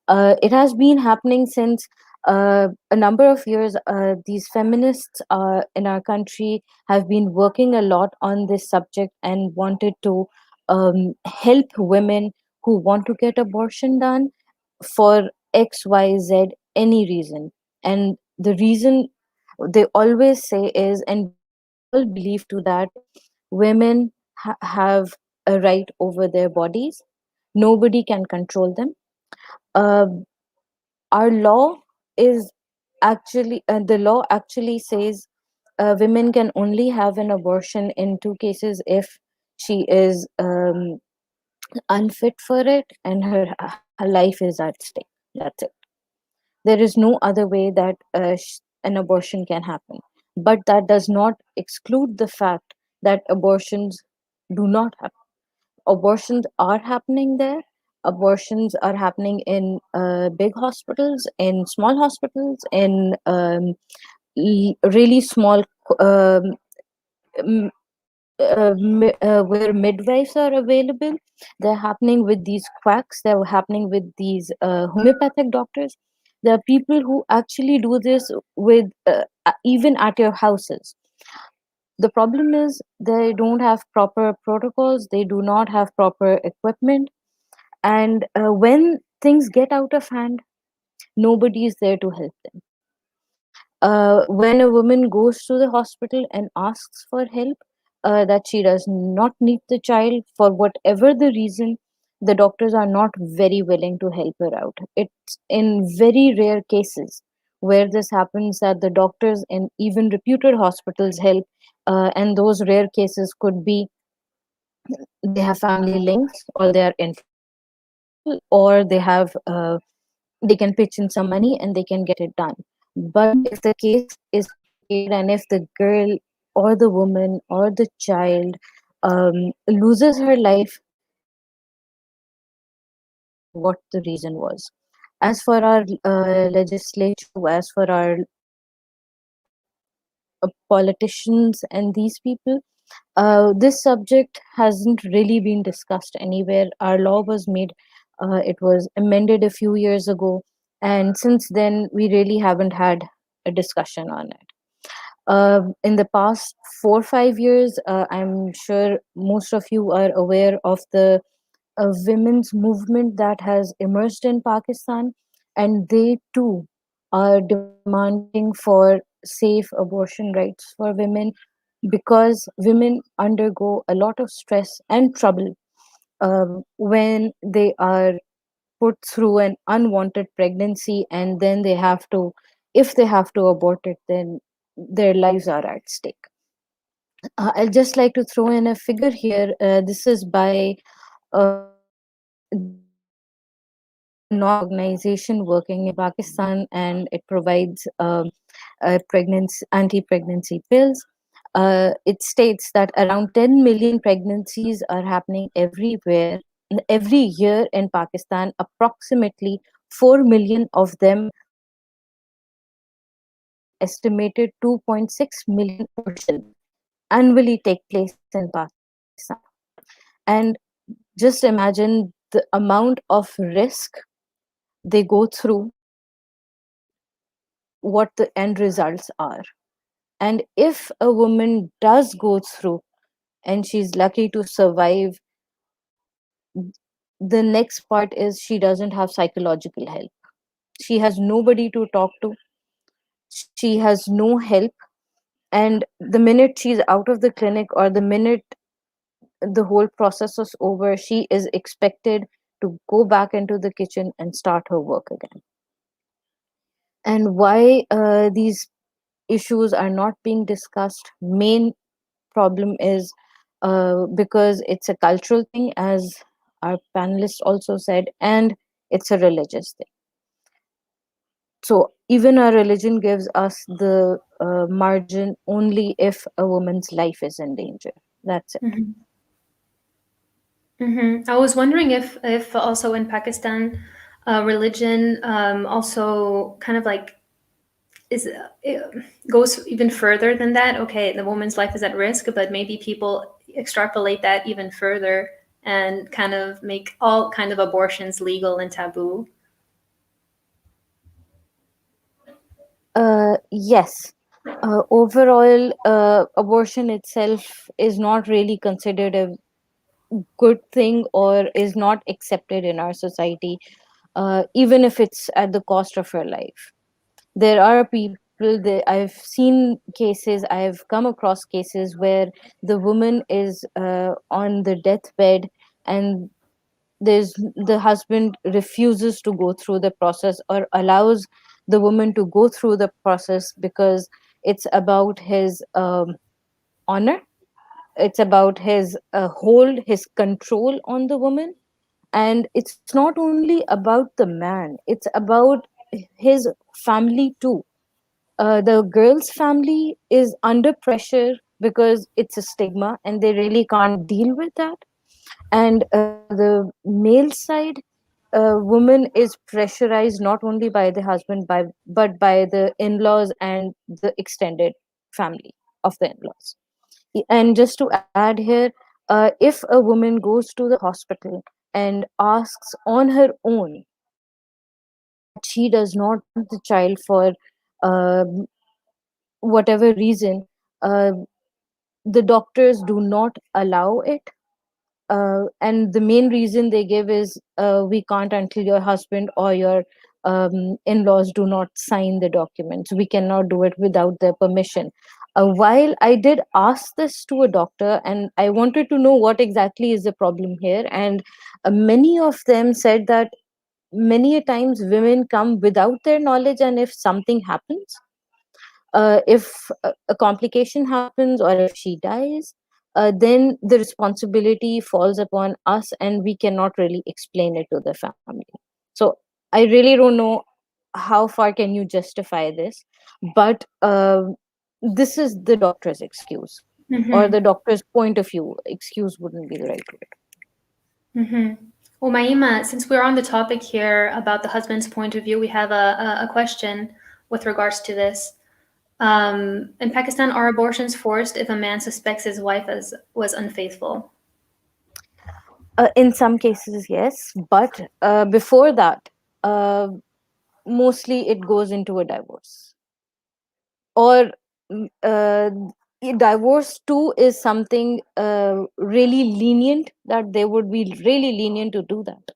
It has been happening since a number of years. These feminists in our country have been working a lot on this subject and wanted to help women who want to get abortion done for XYZ any reason. And the reason they always say is, and we all believe to that, women have a right over their bodies. Nobody can control them. uh, our law is actually the law actually says women can only have an abortion in two cases: if she is unfit for it and her life is at stake. That's it. There is no other way that an abortion can happen. But that does not exclude the fact that abortions do not happen. Abortions are happening there. Abortions are happening in big hospitals, in small hospitals, in really small um, where midwives are available. They're happening with these quacks. They're happening with these homeopathic doctors. There are people who actually do this with even at your houses. The problem is they don't have proper protocols. They do not have proper equipment. And when things get out of hand, nobody is there to help them. When a woman goes to the hospital and asks for help, that she does not need the child for whatever the reason, the doctors are not very willing to help her out. It's in very rare cases where this happens, that the doctors in even reputed hospitals help, and those rare cases could be they have family links, or they are influential, or they have they can pitch in some money and they can get it done. But if the case is complicated, and if the girl or the woman or the child loses her life, what the reason was. As for our legislature, as for our politicians and these people, this subject hasn't really been discussed anywhere. Our law was made, it was amended a few years ago, and since then, we really haven't had a discussion on it. In the past 4 or 5 years, I'm sure most of you are aware of the women's movement that has emerged in Pakistan, and they too are demanding for safe abortion rights for women, because women undergo a lot of stress and trouble when they are put through an unwanted pregnancy, and then they have to, if they have to abort it, then their lives are at stake. I'll just like to throw in a figure here. This is by this is a non-profit organization working in Pakistan, and it provides pregnancy anti-pregnancy pills. It states that around 10 million pregnancies are happening every year in Pakistan. Approximately 4 million of them an estimated 2.6 million abortions annually take place in Pakistan. And just imagine the amount of risk they go through and what the end results are. And if a woman does go through and she's lucky to survive, the next part is she doesn't have psychological help. She has nobody to talk to, she has no help. And the minute she's out of the clinic, or the minute the whole process is over, she is expected to go back into the kitchen and start her work again. And why these issues are not being discussed, main problem is because it's a cultural thing, as our panelists also said, and it's a religious thing. So even our religion gives us the margin only if a woman's life is in danger. That's it. Mm-hmm. Mm-hmm. I was wondering if also in Pakistan, religion also kind of like it goes even further than that. Okay, the woman's life is at risk, but maybe people extrapolate that even further and kind of make all kind of abortions legal and taboo. Yes. Overall, abortion itself is not really considered a good thing, or is not accepted in our society, even if it's at the cost of her life. There are people that I've seen cases, I've come across cases where the woman is on the deathbed, and there's the husband refuses to go through the process, or allows the woman to go through the process, because it's about his honor, it's about his hold, his control on the woman. And it's not only about the man, it's about his family too. The girl's family is under pressure because it's a stigma and they really can't deal with that. And the male side, woman is pressurized not only by the husband, but by the in-laws and the extended family of the in-laws. And just to add here, if a woman goes to the hospital and asks on her own that she does not want the child for um whatever reason, uh, the doctors do not allow it. And the main reason they give is, we can't until your husband or your in-laws do not sign the documents. We cannot do it without their permission. While I did ask this to a doctor, and I wanted to know what exactly is the problem here, and many of them said that many a times women come without their knowledge, and if something happens, if a complication happens or if she dies, then the responsibility falls upon us, and we cannot really explain it to the family. So I really don't know how far can you justify this, but this is the doctor's excuse, or Mm-hmm. the doctor's point of view. Excuse wouldn't be the right word. Mm-hmm. Umaima, since we're on the topic here about the husband's point of view, we have a question with regards to this. In Pakistan, are abortions forced if a man suspects his wife was unfaithful? In some cases, yes, but before that, uh, mostly it goes into a divorce, or divorce too is something really lenient, that they would be really lenient to do that.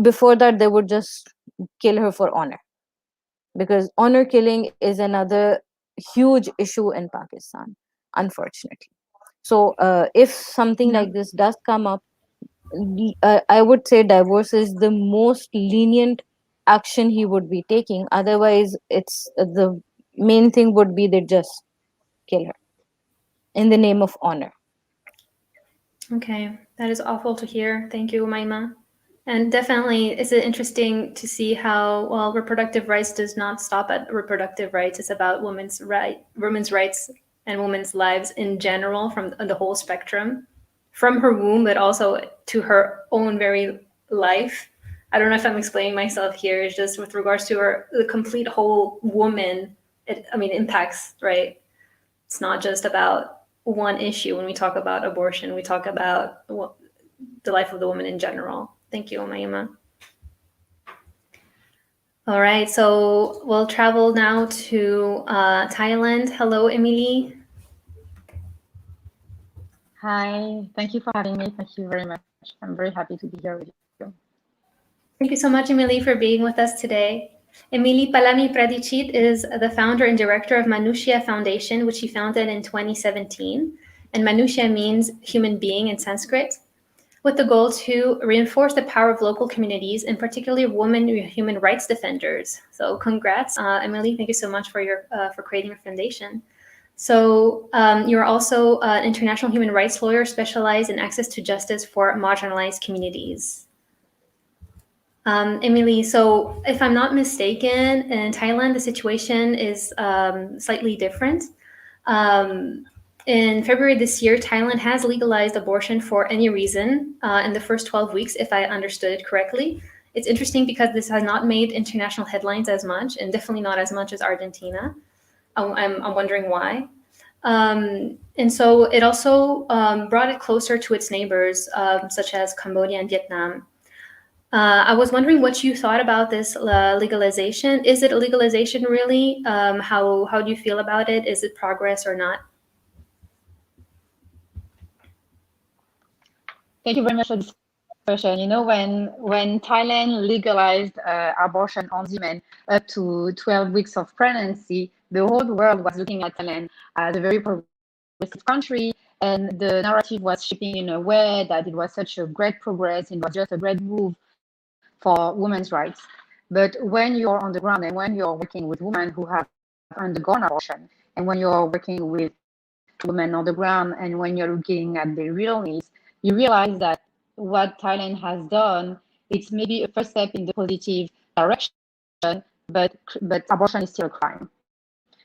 Before that, they would just kill her for honor, because honor killing is another huge issue in Pakistan, unfortunately. So if something like this does come up, I would say divorce is the most lenient action he would be taking. Otherwise, it's the main thing would be they just kill her in the name of honor. Okay, that is awful to hear. Thank you, Umaima. And definitely, it's interesting to see how, well, reproductive rights does not stop at reproductive rights. It's about women's rights and women's lives in general, from the whole spectrum, from her womb, but also to her own very life. I don't know if I'm explaining myself here. It's just with regards to the complete whole woman. It impacts, right? It's not just about one issue. When we talk about abortion, we talk about the life of the woman in general. Thank you, Umaima. All right, so we'll travel now to Thailand. Hello, Émilie. Hi, thank you for having me. Thank you very much. I'm very happy to be here with you. Thank you so much, Émilie, for being with us today. Émilie Palamy Pradichit is the founder and director of Manushya Foundation, which she founded in 2017. And Manushya means human being in Sanskrit, with the goal to reinforce the power of local communities, and particularly women human rights defenders. So congrats, Émilie. Thank you so much for creating your foundation. So you're also an international human rights lawyer specialized in access to justice for marginalized communities. Émilie, so if I'm not mistaken, in Thailand, the situation is slightly different. In February this year, Thailand has legalized abortion for any reason in the first 12 weeks, if I understood it correctly. It's interesting because this has not made international headlines as much, and definitely not as much as Argentina. I'm wondering why. And so it also brought it closer to its neighbors, such as Cambodia and Vietnam. I was wondering what you thought about this legalization. Is it a legalization really? How do you feel about it? Is it progress or not? Thank you very much for this question. You know, when Thailand legalized abortion on demand up to 12 weeks of pregnancy, the whole world was looking at Thailand as a very progressive country, and the narrative was shaping in a way that it was such a great progress, it was just a great move for women's rights. But when you're on the ground and when you're working with women who have undergone abortion, and when you're working with women on the ground, and when you're looking at their real needs, you realize that what Thailand has done, it's maybe a first step in the positive direction, but abortion is still a crime.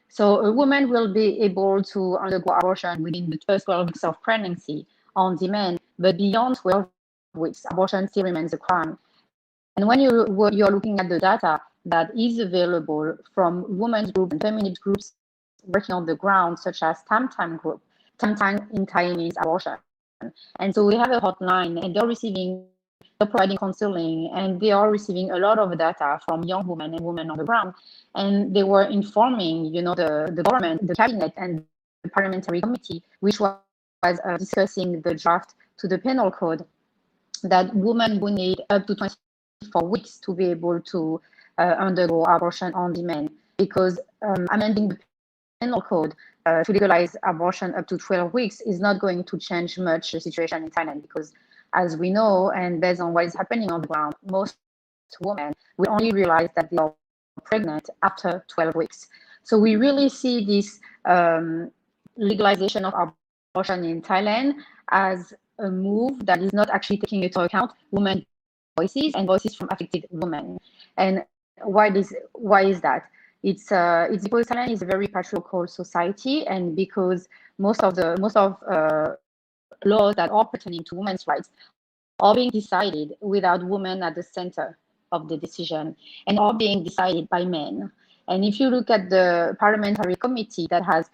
So a woman will be able to undergo abortion within the first 12 weeks of pregnancy on demand, but beyond 12 weeks, abortion still remains a crime. And when you're looking at the data that is available from women's groups and feminist groups working on the ground, such as Tam Group, Tam in Thai means abortion. And so we have a hotline, and they're providing counseling, and they are receiving a lot of data from young women and women on the ground. And they were informing, the government, the cabinet, and the parliamentary committee, which was discussing the draft to the penal code, that women would need up to 24 weeks to be able to undergo abortion on demand, because amending the penal code to legalize abortion up to 12 weeks is not going to change much the situation in Thailand, because as we know, and based on what is happening on the ground, most women will only realize that they are pregnant after 12 weeks. So we really see this legalization of abortion in Thailand as a move that is not actually taking into account women's voices and voices from affected women. And why is that? It's because Thailand is a very patriarchal society, and because most of laws that are pertaining to women's rights are being decided without women at the center of the decision, and are being decided by men. And if you look at the parliamentary committee that has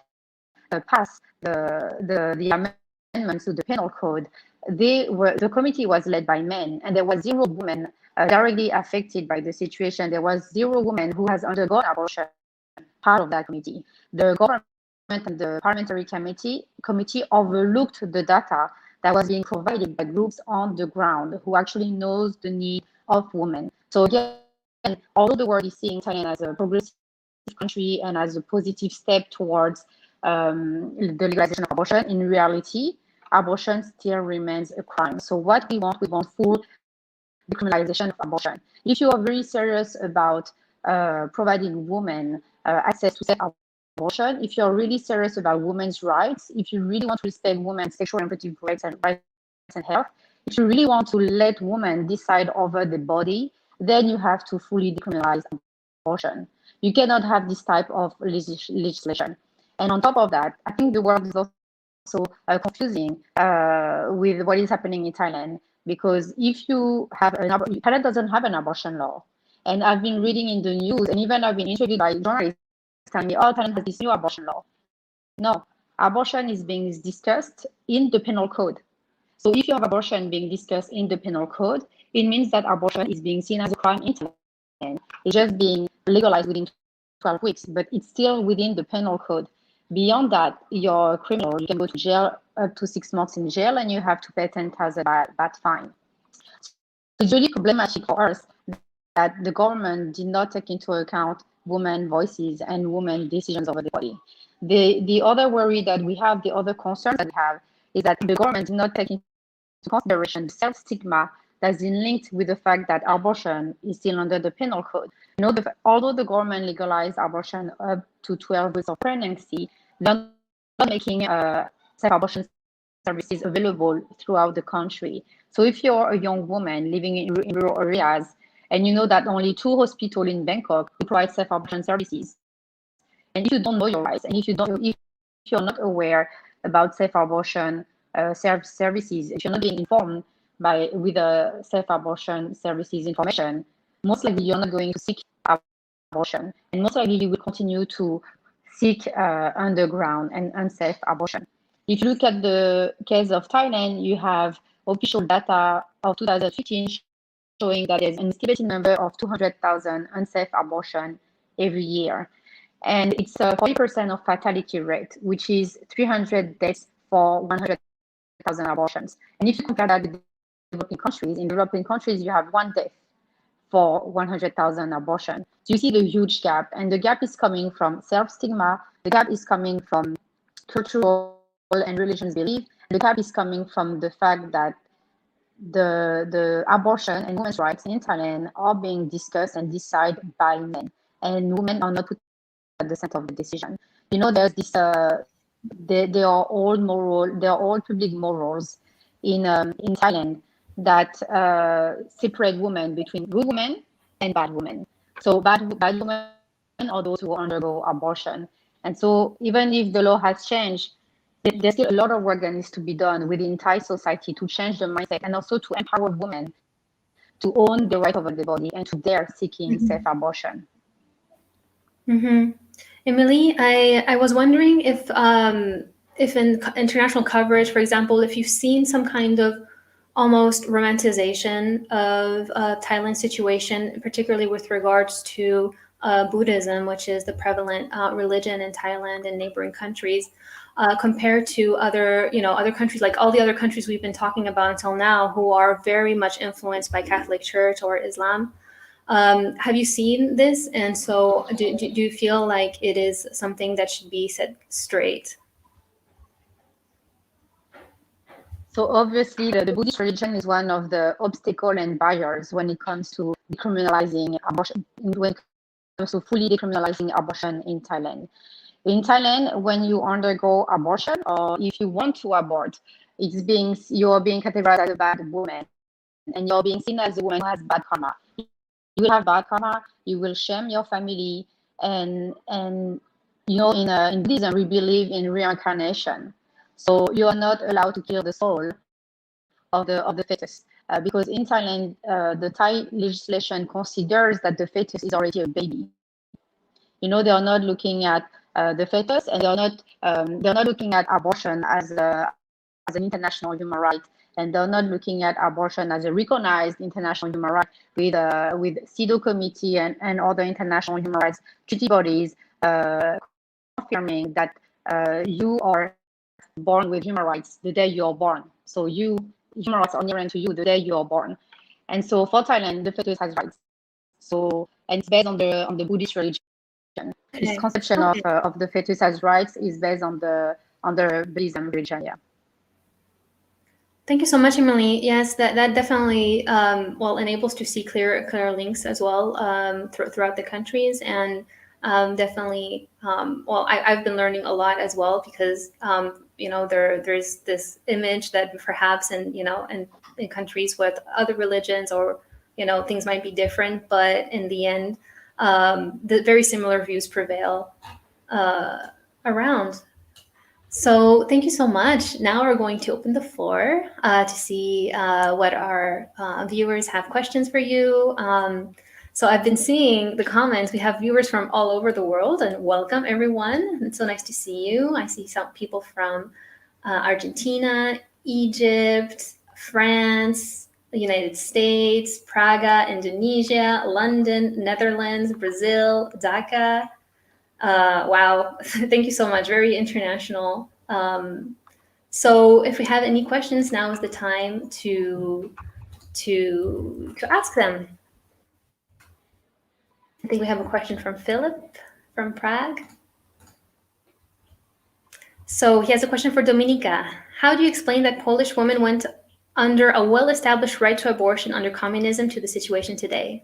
passed the amendments to the penal code, the committee was led by men, and there was 0 women directly affected by the situation. There was 0 women who has undergone abortion part of that committee. The government and the parliamentary committee overlooked the data that was being provided by groups on the ground who actually knows the need of women. So again, although the world is seeing Thailand as a progressive country and as a positive step towards the legalization of abortion, in reality, abortion still remains a crime. So what we want full decriminalization of abortion. If you are very serious about providing women access to safe abortion, if you're really serious about women's rights, if you really want to respect women's sexual and reproductive rights and health, if you really want to let women decide over the body, then you have to fully decriminalize abortion. You cannot have this type of legislation. And on top of that, I think the world is also confusing with what is happening in Thailand, because if you have Thailand doesn't have an abortion law. And I've been reading in the news, and even I've been interviewed by journalists telling me, oh, Thailand has this new abortion law. No, abortion is being discussed in the penal code. So if you have abortion being discussed in the penal code, it means that abortion is being seen as a crime in Thailand. It's just being legalized within 12 weeks, but it's still within the penal code. Beyond that, you're a criminal. You can go to jail up to 6 months in jail, and you have to pay 10,000 baht fine. So it's really problematic for us that the government did not take into account women's voices and women's decisions over the body. The other worry that we have, the other concern that we have, is that the government did not take into consideration the self-stigma that's been linked with the fact that abortion is still under the penal code. You know, although the government legalized abortion up to 12 weeks of pregnancy, they're not making safe abortion services available throughout the country. So if you're a young woman living in rural areas, and you know that only 2 hospitals in Bangkok provide safe abortion services, and if you don't know your rights, and if you're not aware about safe abortion services, if you're not being informed with safe abortion services information, most likely you're not going to seek abortion, and most likely you will continue to seek underground and unsafe abortion. If you look at the case of Thailand, you have official data of 2015 showing that there's an estimated number of 200,000 unsafe abortion every year. And it's a 40% of fatality rate, which is 300 deaths for 100,000 abortions. And if you compare that with developing countries, in developing countries, you have 1 death for 100,000 abortion. So you see the huge gap, and the gap is coming from self-stigma, the gap is coming from cultural and religious belief, the gap is coming from the fact that the abortion and women's rights in Thailand are being discussed and decided by men, and women are not put at the center of the decision. You know, there's this there are all public morals in Thailand that separate women between good women and bad women. So bad women are those who undergo abortion. And so even if the law has changed, there's still a lot of work that needs to be done within Thai society to change the mindset, and also to empower women to own the right over the body and to dare seeking safe abortion. Émilie, I was wondering if in international coverage, for example, if you've seen some kind of almost romanticization of Thailand's situation, particularly with regards to Buddhism, which is the prevalent religion in Thailand and neighboring countries, compared to other countries, like all the other countries we've been talking about until now, who are very much influenced by Catholic Church or Islam. Have you seen this? And so do you feel like it is something that should be set straight? So obviously the Buddhist religion is one of the obstacles and barriers when it comes to decriminalizing abortion, when it comes to fully decriminalizing abortion in Thailand. In Thailand, when you undergo abortion or if you want to abort, you're being categorized as a bad woman, and you're being seen as a woman who has bad karma. You will have bad karma. You will shame your family, and you know, in Buddhism we believe in reincarnation. So you are not allowed to kill the soul of the fetus, because in Thailand, the Thai legislation considers that the fetus is already a baby. You know, they are not looking at the fetus, and they're not looking at abortion as an international human right, and they're not looking at abortion as a recognized international human right with CEDAW committee and other international human rights treaty bodies confirming that you are born with human rights the day you are born. So human rights are inherent to you the day you are born. And so for Thailand, the fetus has rights. So, and it's based on the Buddhist religion. Okay. This conception of the fetus as rights is based on the Buddhism religion. Yeah. Thank you so much, Émilie. Yes, that definitely enables to see clear links as well throughout the countries, and definitely I've been learning a lot as well, because you know, there's this image that perhaps in countries with other religions, or you know, things might be different, but in the end the very similar views prevail around. So thank you so much. Now we're going to open the floor to see what our viewers have questions for you. So I've been seeing the comments. We have viewers from all over the world, and welcome everyone. It's so nice to see you. I see some people from Argentina, Egypt, France, the United States, Praga, Indonesia, London, Netherlands, Brazil, Dhaka. Wow, thank you so much. Very international. So if we have any questions, now is the time to ask them. I think we have a question from Philip from Prague. So he has a question for Domnika. How do you explain that Polish women went under a well-established right to abortion under communism to the situation today?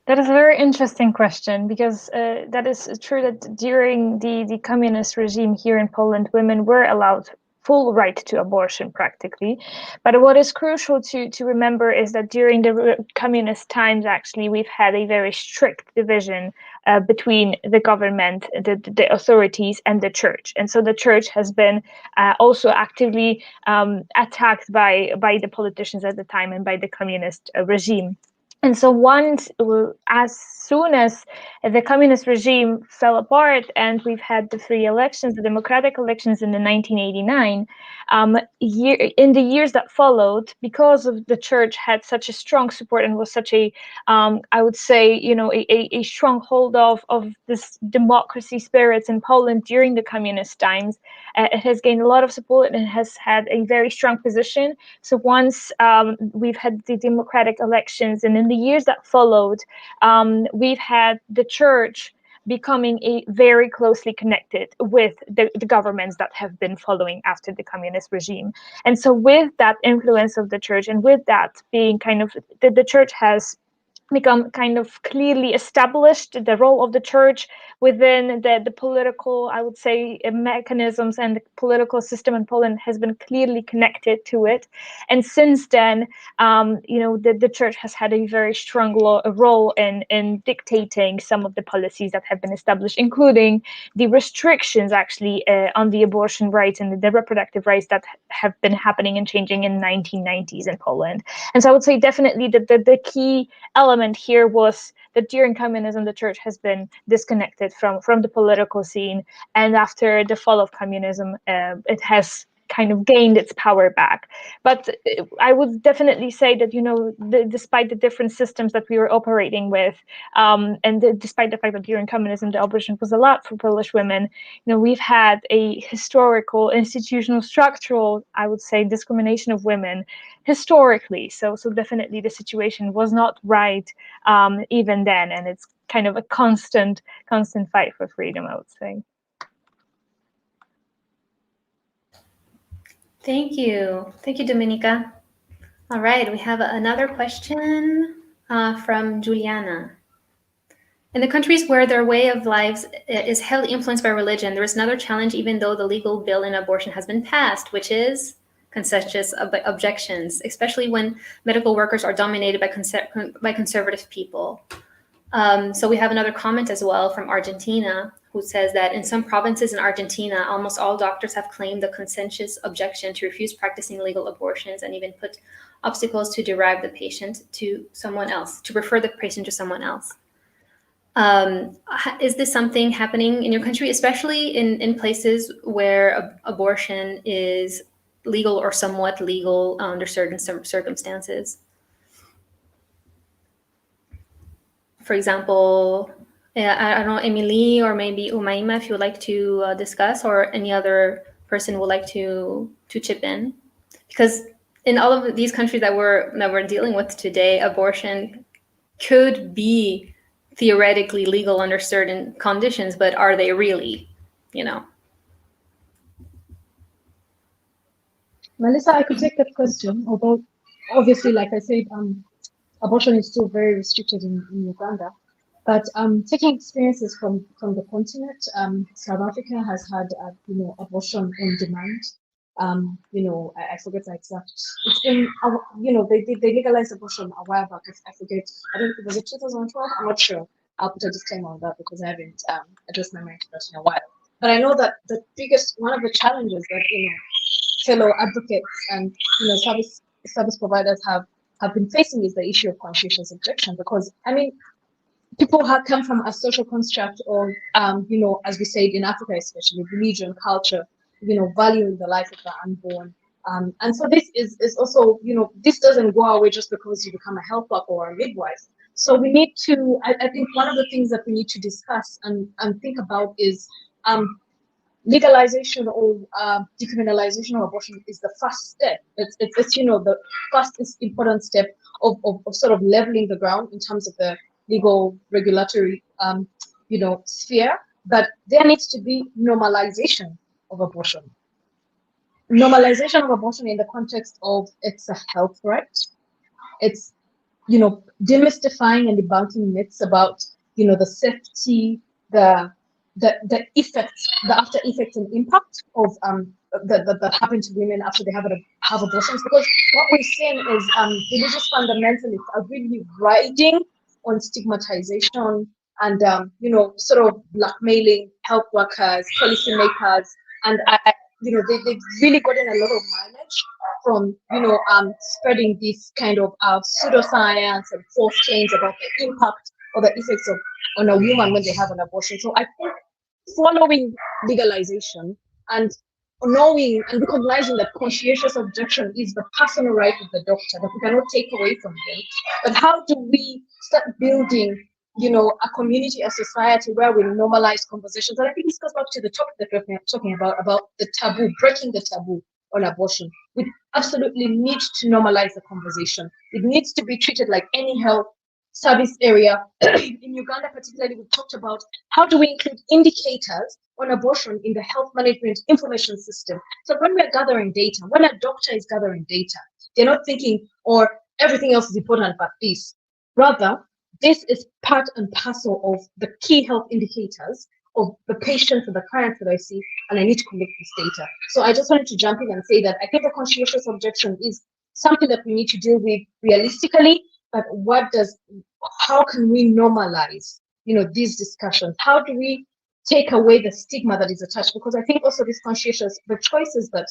That is a very interesting question, because that is true that during the communist regime here in Poland, women were allowed full right to abortion practically. But what is crucial to remember is that during the communist times, actually, we've had a very strict division between the government, the authorities, and the church. And so the church has been also actively attacked by the politicians at the time and by the communist regime. And so as soon as the communist regime fell apart and we've had the free elections, the democratic elections in the 1989, in the years that followed, because of the church had such a strong support and was such a, I would say, you know, a stronghold of this democracy spirits in Poland during the communist times, it has gained a lot of support and has had a very strong position. So once we've had the democratic elections, and in the years that followed, we've had the church becoming very closely connected with the governments that have been following after the communist regime. And so with that influence of the church, and with that being kind of, the church has become kind of clearly established, the role of the church within the political, I would say, mechanisms, and the political system in Poland has been clearly connected to it. And since then, you know, the church has had a very strong role in dictating some of the policies that have been established, including the restrictions actually on the abortion rights and the reproductive rights that have been happening and changing in the 1990s in Poland. And so I would say definitely that the key element here was that during communism, the church has been disconnected from the political scene, and after the fall of communism, it has kind of gained its power back. But I would definitely say that, you know, despite the different systems that we were operating with, and despite the fact that during communism the abortion was allowed for Polish women, you know, we've had a historical, institutional, structural, I would say, discrimination of women historically. So definitely the situation was not right even then, and it's kind of a constant fight for freedom, I would say. Thank you, Domnika. All right, we have another question from Juliana. In the countries where their way of lives is heavily influenced by religion, there is another challenge even though the legal bill in abortion has been passed, which is contentious objections, especially when medical workers are dominated by conservative people. So we have another comment as well from Argentina, who says that in some provinces in Argentina, almost all doctors have claimed the contentious objection to refuse practicing legal abortions and even put obstacles to derive the patient to someone else, to refer the patient to someone else. Is this something happening in your country, especially in places where abortion is legal or somewhat legal under certain circumstances? For example, I don't know, Émilie or maybe Umaima, if you would like to discuss, or any other person would like to chip in, because in all of these countries that we're dealing with today, abortion could be theoretically legal under certain conditions, but are they really? Melissa, I could take that question, although obviously, like I said, abortion is still very restricted in Uganda. But taking experiences from the continent, South Africa has had abortion on demand. I forget the exact. It's been they legalized abortion a while back. I forget. I don't. Was it 2012? I'm not sure. I'll put a disclaimer on that because I haven't addressed my mind to that in a while. But I know that one of the challenges that fellow advocates and service providers have been facing is the issue of conscientious objection, because I mean, people have come from a social construct of as we said in Africa, especially religion, culture, valuing the life of the unborn, and so this is also this doesn't go away just because you become a health worker or a midwife. So we need to, I think one of the things that we need to discuss and think about is legalization or decriminalization of abortion is the first step. It's the first important step of sort of leveling the ground in terms of the legal regulatory sphere. But there needs to be normalization of abortion. Normalization of abortion in the context of it's a health right. It's demystifying and debunking myths about the safety, the effects, the after effects and impact of that happen to women after they have abortions. Because what we're seeing is religious fundamentalists are really riding on stigmatization and sort of blackmailing health workers, policymakers, and they've really gotten a lot of mileage from spreading this kind of pseudoscience and false claims about the impact or the effects on a woman when they have an abortion. So I think following legalization and knowing and recognizing that conscientious objection is the personal right of the doctor that we cannot take away from them. But how do we start building, a community, a society where we normalize conversations? And I think this goes back to the topic that we're talking about the taboo, breaking the taboo on abortion. We absolutely need to normalize the conversation. It needs to be treated like any health service area. In Uganda particularly, we talked about how do we include indicators on abortion in the health management information system. So when we're gathering data, when a doctor is gathering data, they're not thinking, or everything else is important but this. Rather, this is part and parcel of the key health indicators of the patients and the clients that I see, and I need to collect this data. So I just wanted to jump in and say that I think the conscientious objection is something that we need to deal with realistically. But how can we normalize, these discussions? How do we take away the stigma that is attached? Because I think also the choices that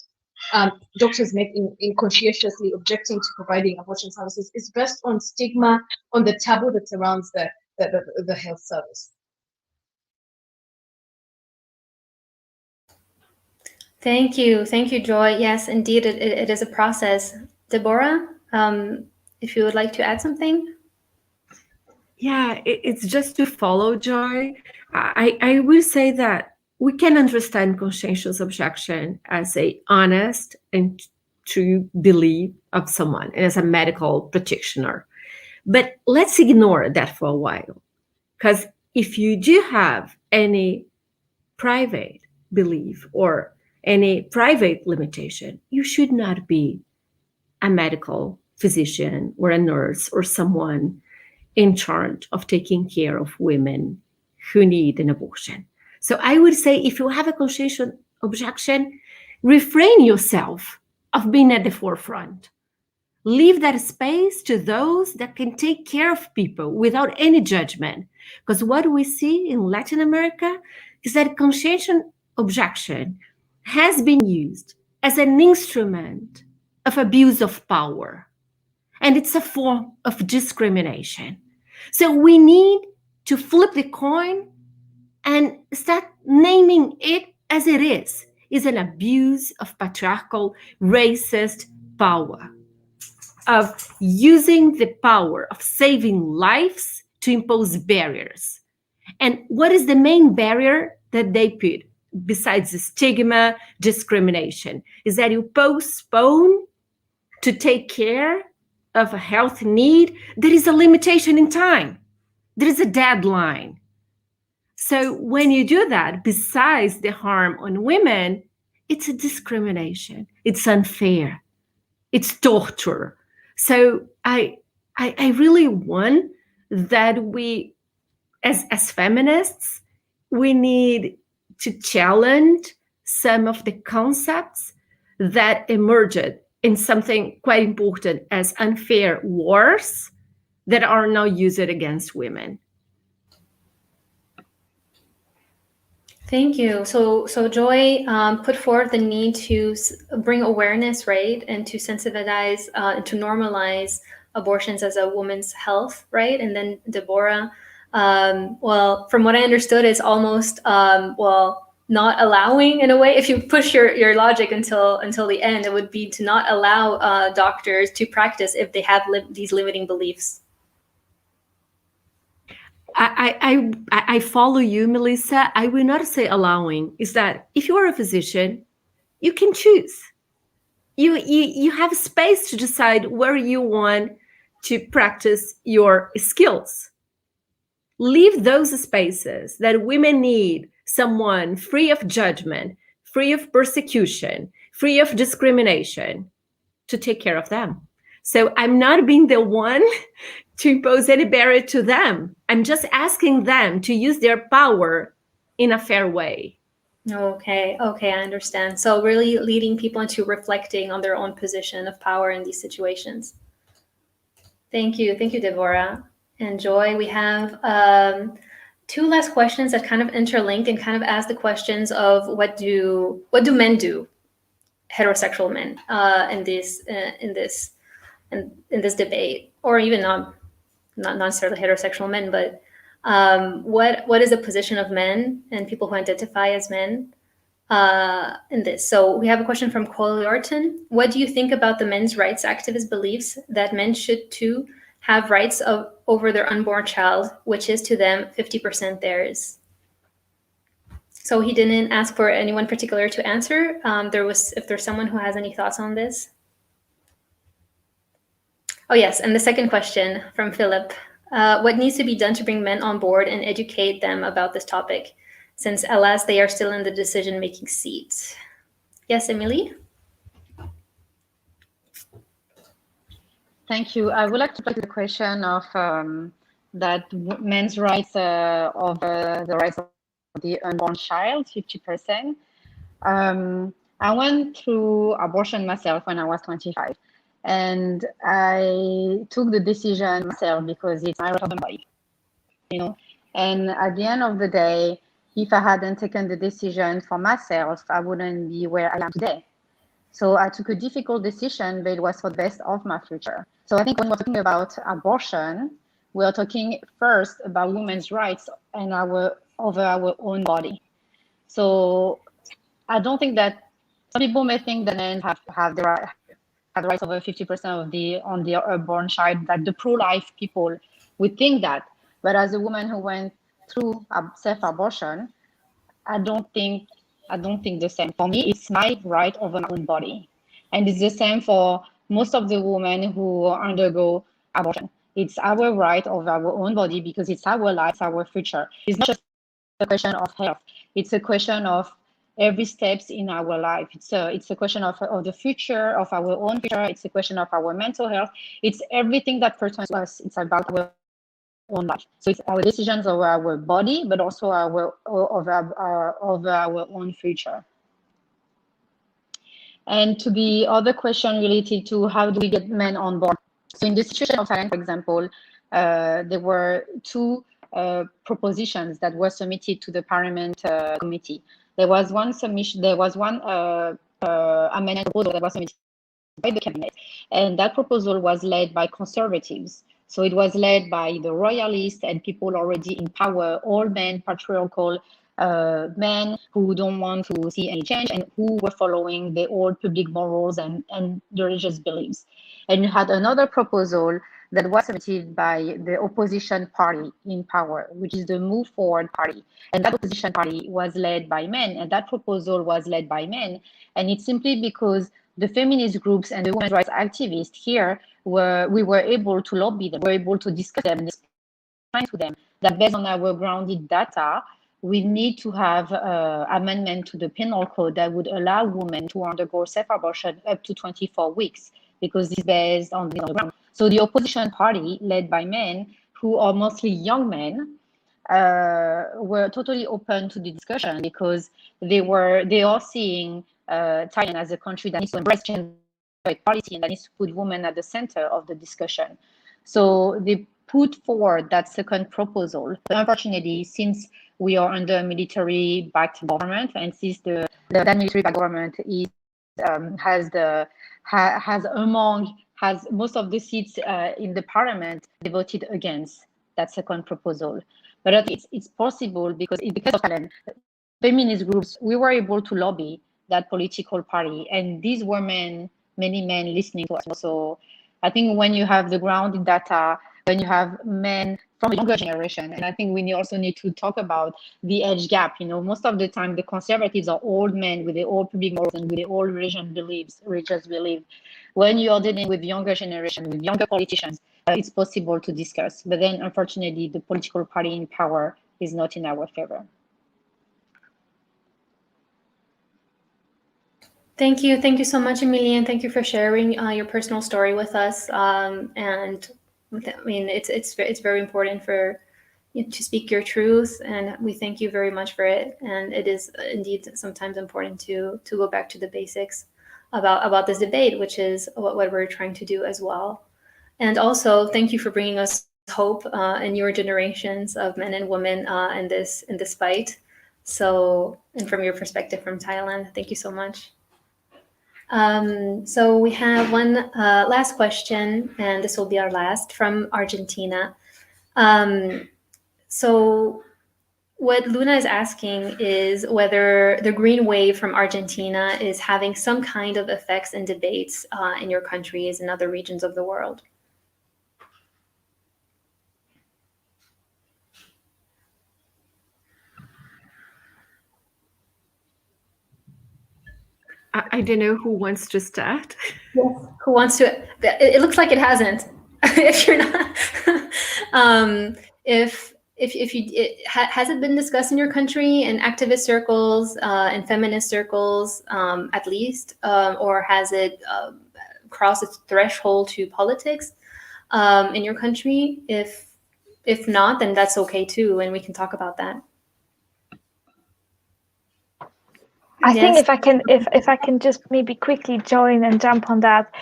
doctors make in conscientiously objecting to providing abortion services is based on stigma, on the taboo that surrounds the health service. Thank you, Joy. Yes, indeed, it is a process. Debora, if you would like to add something. Yeah, it's just to follow Joy. I will say that we can understand conscientious objection as a honest and true belief of someone and as a medical practitioner. But let's ignore that for a while. Because if you do have any private belief or any private limitation, you should not be a medical physician or a nurse or someone in charge of taking care of women who need an abortion. So I would say, if you have a conscientious objection, refrain yourself of being at the forefront. Leave that space to those that can take care of people without any judgment. Because what we see in Latin America is that conscientious objection has been used as an instrument of abuse of power. And it's a form of discrimination. So we need to flip the coin and start naming it as it is. It's an abuse of patriarchal, racist power, of using the power of saving lives to impose barriers. And what is the main barrier that they put, besides the stigma, discrimination, is that you postpone to take care of a health need. There is a limitation in time. There is a deadline. So when you do that, besides the harm on women, it's a discrimination. It's unfair. It's torture. So I really want that we, as feminists, we need to challenge some of the concepts that emerged in something quite important as unfair wars that are now used against women. Thank you. So Joy put forth the need to bring awareness, right, and to sensitize and to normalize abortions as a woman's health, right? And then Debora, well, from what I understood, it's almost not allowing, in a way. If you push your logic until the end, it would be to not allow doctors to practice if they have these limiting beliefs. I follow you, Melissa. I will not say allowing. Is that if you are a physician, you can choose. You have space to decide where you want to practice your skills. Leave those spaces that women need someone free of judgment, free of persecution, free of discrimination to take care of them. So I'm not being the one to impose any barrier to them. I'm just asking them to use their power in a fair way. Okay, I understand. So really leading people into reflecting on their own position of power in these situations. Thank you, Debora. And Joy, we have two last questions that kind of interlinked and kind of ask the questions of what do men do, heterosexual men, in this debate, or even not necessarily heterosexual men, but what is the position of men and people who identify as men in this? So we have a question from Cole Yorton. What do you think about the men's rights activist beliefs that men should too have rights over their unborn child, which is to them 50% theirs? So he didn't ask for anyone particular to answer. If there's someone who has any thoughts on this. Oh yes, and the second question from Philip. What needs to be done to bring men on board and educate them about this topic, since alas, they are still in the decision-making seat? Yes, Émilie? Thank you. I would like to take the question of that men's rights over the rights of the unborn child, 50%. I went through abortion myself when I was 25. And I took the decision myself because it's my right of the body, And at the end of the day, if I hadn't taken the decision for myself, I wouldn't be where I am today. So I took a difficult decision, but it was for the best of my future. So I think when we're talking about abortion, we're talking first about women's rights and over our own body. So I don't think that some people may think that men have the right. Have the rights over 50% on the unborn child, that the pro-life people would think that. But as a woman who went through self-abortion, I don't think the same. For me, it's my right over my own body. And it's the same for most of the women who undergo abortion. It's our right over our own body because it's our life, our future. It's not just a question of health. It's a question of every steps in our life. It's a question of the future, of our own future. It's a question of our mental health. It's everything that pertains to us. It's about our own life. So it's our decisions over our body, but also our own future. And to the other question related to how do we get men on board? So in the situation of Thailand, for example, there were two propositions that were submitted to the Parliament Committee. There was one submission. There was one amendment proposal that was submitted by the cabinet, and that proposal was led by conservatives. So it was led by the royalists and people already in power, old men, patriarchal men who don't want to see any change and who were following the old public morals and the religious beliefs. And you had another proposal that was submitted by the opposition party in power, which is the Move Forward Party. And that opposition party was led by men, and that proposal was led by men. And it's simply because the feminist groups and the women's rights activists here we were able to lobby them, we were able to discuss them and explain to them that based on our grounded data, we need to have amendment to the penal code that would allow women to undergo self-abortion up to 24 weeks, because it's based on the ground. So the opposition party, led by men, who are mostly young men, were totally open to the discussion because they are seeing Thailand as a country that needs to embrace gender equality and that needs to put women at the center of the discussion. So they put forward that second proposal. But unfortunately, since we are under a military-backed government, and since that military-backed government is has most of the seats in the parliament, they voted against that second proposal. But it's possible because of Thailand, feminist groups, we were able to lobby that political party, and these were many men listening to us. So I think when you have the grounded data, when you have men from the younger generation, and I think we also need to talk about the age gap. Most of the time the conservatives are old men with the old public morals and with the old religious beliefs. When you are dealing with younger generation, with younger politicians, it's possible to discuss. But then unfortunately, the political party in power is not in our favor. Thank you so much, Émilie, and thank you for sharing your personal story with us. And I mean, it's very important for you to speak your truth, and we thank you very much for it. And it is indeed sometimes important to go back to the basics about this debate, which is what we're trying to do as well. And also, thank you for bringing us hope in your generations of men and women in this fight. So, and from your perspective from Thailand, thank you so much. So we have one last question, and this will be our last, from Argentina. So what Luna is asking is whether the green wave from Argentina is having some kind of effects and debates in your countries and other regions of the world. I don't know who wants to start. Yes. Who wants to? It looks like it hasn't. If you're not, has it been discussed in your country in activist circles, in feminist circles, at least, or has it crossed its threshold to politics in your country? If not, then that's okay too, and we can talk about that. I think if I can just maybe quickly join and jump on that.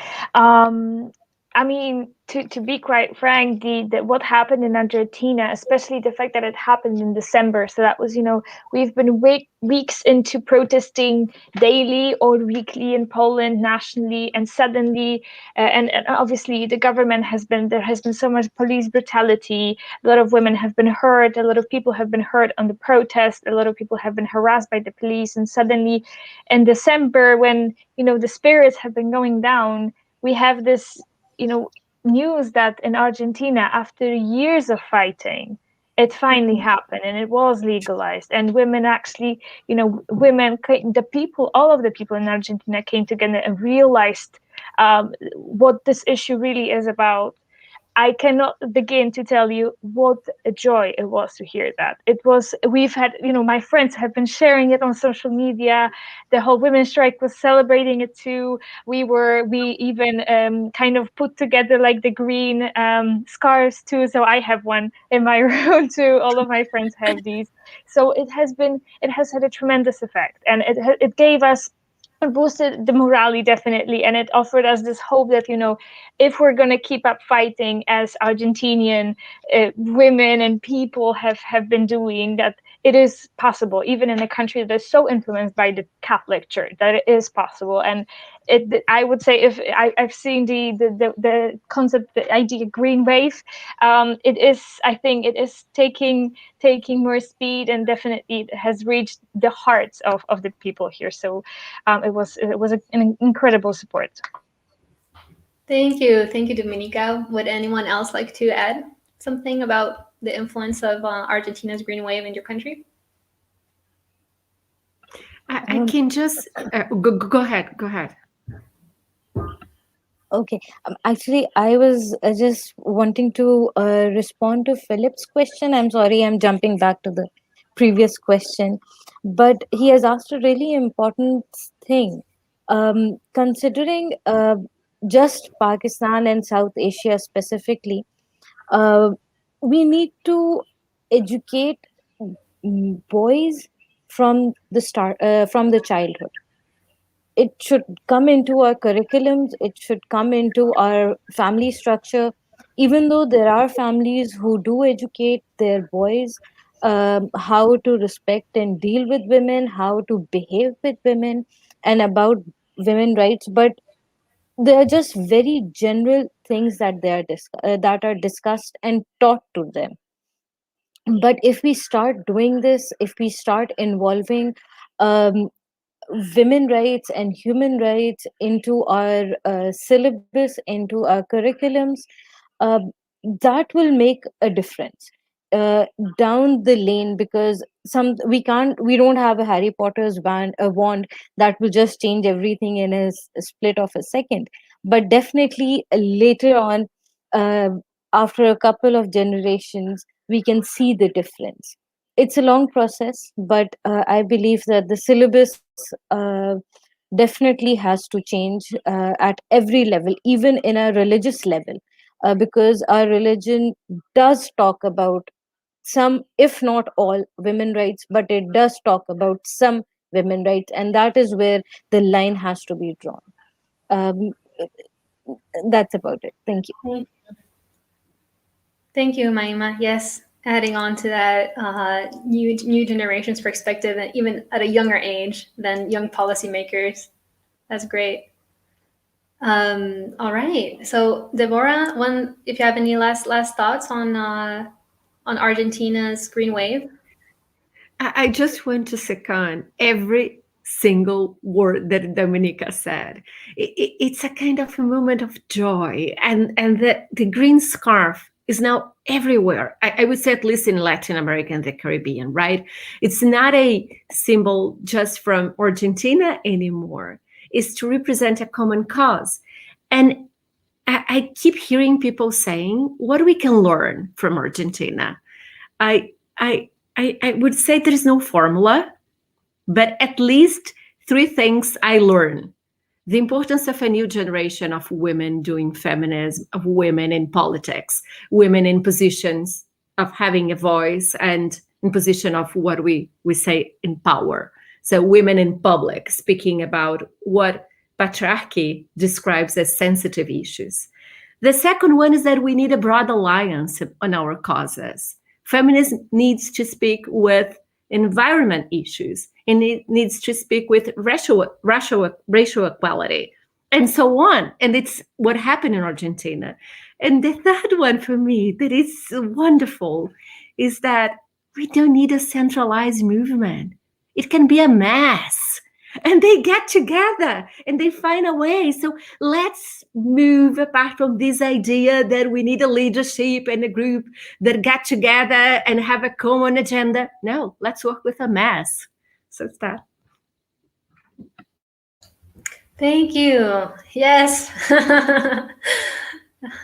I mean, to be quite frank, what happened in Argentina, especially the fact that it happened in December. So that was, we've been weeks into protesting daily or weekly in Poland, nationally, and suddenly, and obviously the government there has been so much police brutality. A lot of women have been hurt. A lot of people have been hurt on the protest. A lot of people have been harassed by the police. And suddenly in December, when, the spirits have been going down, we have this, news that in Argentina, after years of fighting, it finally happened and it was legalized. And women actually, all of the people in Argentina came together and realized what this issue really is about. I cannot begin to tell you what a joy it was to hear that. We've had, my friends have been sharing it on social media. The whole women's strike was celebrating it too. We even kind of put together like the green scarves too. So I have one in my room too. All of my friends have these. So it has had a tremendous effect, and it gave us, it boosted the morale definitely, and it offered us this hope that if we're going to keep up fighting as Argentinian women and people have been doing, that it is possible, even in a country that is so influenced by the Catholic Church, that it is possible. And I would say, if I've seen the concept, the idea green wave, I think it is taking more speed, and definitely it has reached the hearts of the people here. So it was an incredible support. Thank you, Domnika. Would anyone else like to add something about the influence of Argentina's green wave in your country? I can just go ahead. Okay. Actually, I was just wanting to respond to Philip's question. I'm sorry, I'm jumping back to the previous question, but he has asked a really important thing. Considering just Pakistan and South Asia specifically, we need to educate boys from the childhood. It should come into our curriculums, it should come into our family structure. Even though there are families who do educate their boys how to respect and deal with women, how to behave with women, and about women rights, but they are just very general things that that are discussed and taught to them. But if we start doing this, if we start involving um, women rights and human rights into our syllabus, into our curriculums, uh, that will make a difference down the lane. Because we don't have a Harry Potter's wand that will just change everything in a split of a second. But definitely later on, uh, after a couple of generations, we can see the difference. It's a long process, but I believe that the syllabus definitely has to change at every level, even in a religious level, because our religion does talk about some, if not all, women rights, but it does talk about some women rights, and that is where the line has to be drawn. Um, that's about it. Thank you. Thank you, Umaima. Yes, adding on to that new generation's perspective, and even at a younger age than young policymakers. That's great. All right. So, Debora, if you have any last thoughts on Argentina's green wave. I just want to second every single word that Domnika said. It's a kind of a moment of joy, and the green scarf is now everywhere. I would say, at least in Latin America and the Caribbean, right? It's not a symbol just from Argentina anymore. It's to represent a common cause. And I keep hearing people saying, what we can learn from Argentina? I would say there is no formula, but at least 3 things I learned. The importance of a new generation of women doing feminism, of women in politics, women in positions of having a voice, and in position of what we say in power. So women in public speaking about what patriarchy describes as sensitive issues. The second one is that we need a broad alliance on our causes. Feminism needs to speak with environment issues, and it needs to speak with racial equality, and so on. And it's what happened in Argentina. And the third one for me that is wonderful is that we don't need a centralized movement. It can be a mass. And they get together and they find a way. So let's move apart from this idea that we need a leadership and a group that get together and have a common agenda. No, let's work with a mass. So it's that. Thank you. Yes.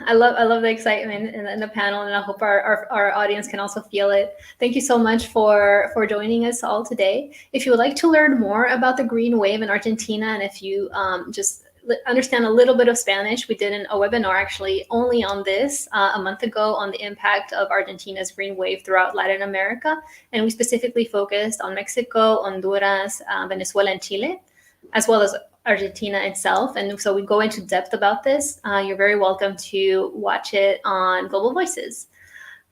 I love the excitement in the panel, and I hope our audience can also feel it. Thank you so much for joining us all today. If you would like to learn more about the green wave in Argentina, and if you just understand a little bit of Spanish, we did a webinar actually only on this a month ago on the impact of Argentina's green wave throughout Latin America, and we specifically focused on Mexico, Honduras, Venezuela, and Chile, as well as Argentina itself. And so we go into depth about this. You're very welcome to watch it on Global Voices.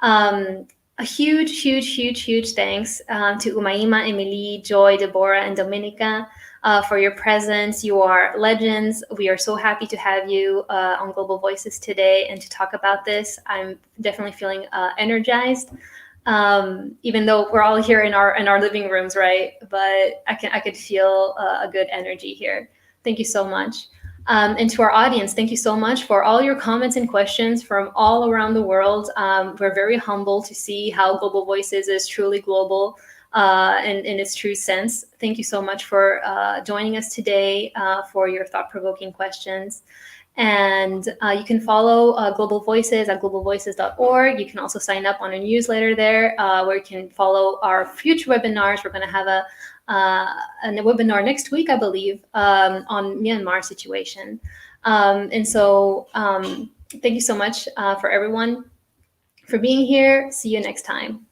A huge thanks to Umaima, Émilie, Joy, Debora, and Domnika for your presence. You are legends. We are so happy to have you on Global Voices today and to talk about this. I'm definitely feeling energized. Even though we're all here in our living rooms, right? But I could feel a good energy here. Thank you so much. And to our audience, thank you so much for all your comments and questions from all around the world. We're very humbled to see how Global Voices is truly global in its true sense. Thank you so much for joining us today, for your thought-provoking questions. And you can follow Global Voices at globalvoices.org. You can also sign up on a newsletter there where you can follow our future webinars. We're going to have a webinar next week, I believe, on Myanmar situation. And so thank you so much for everyone for being here. See you next time.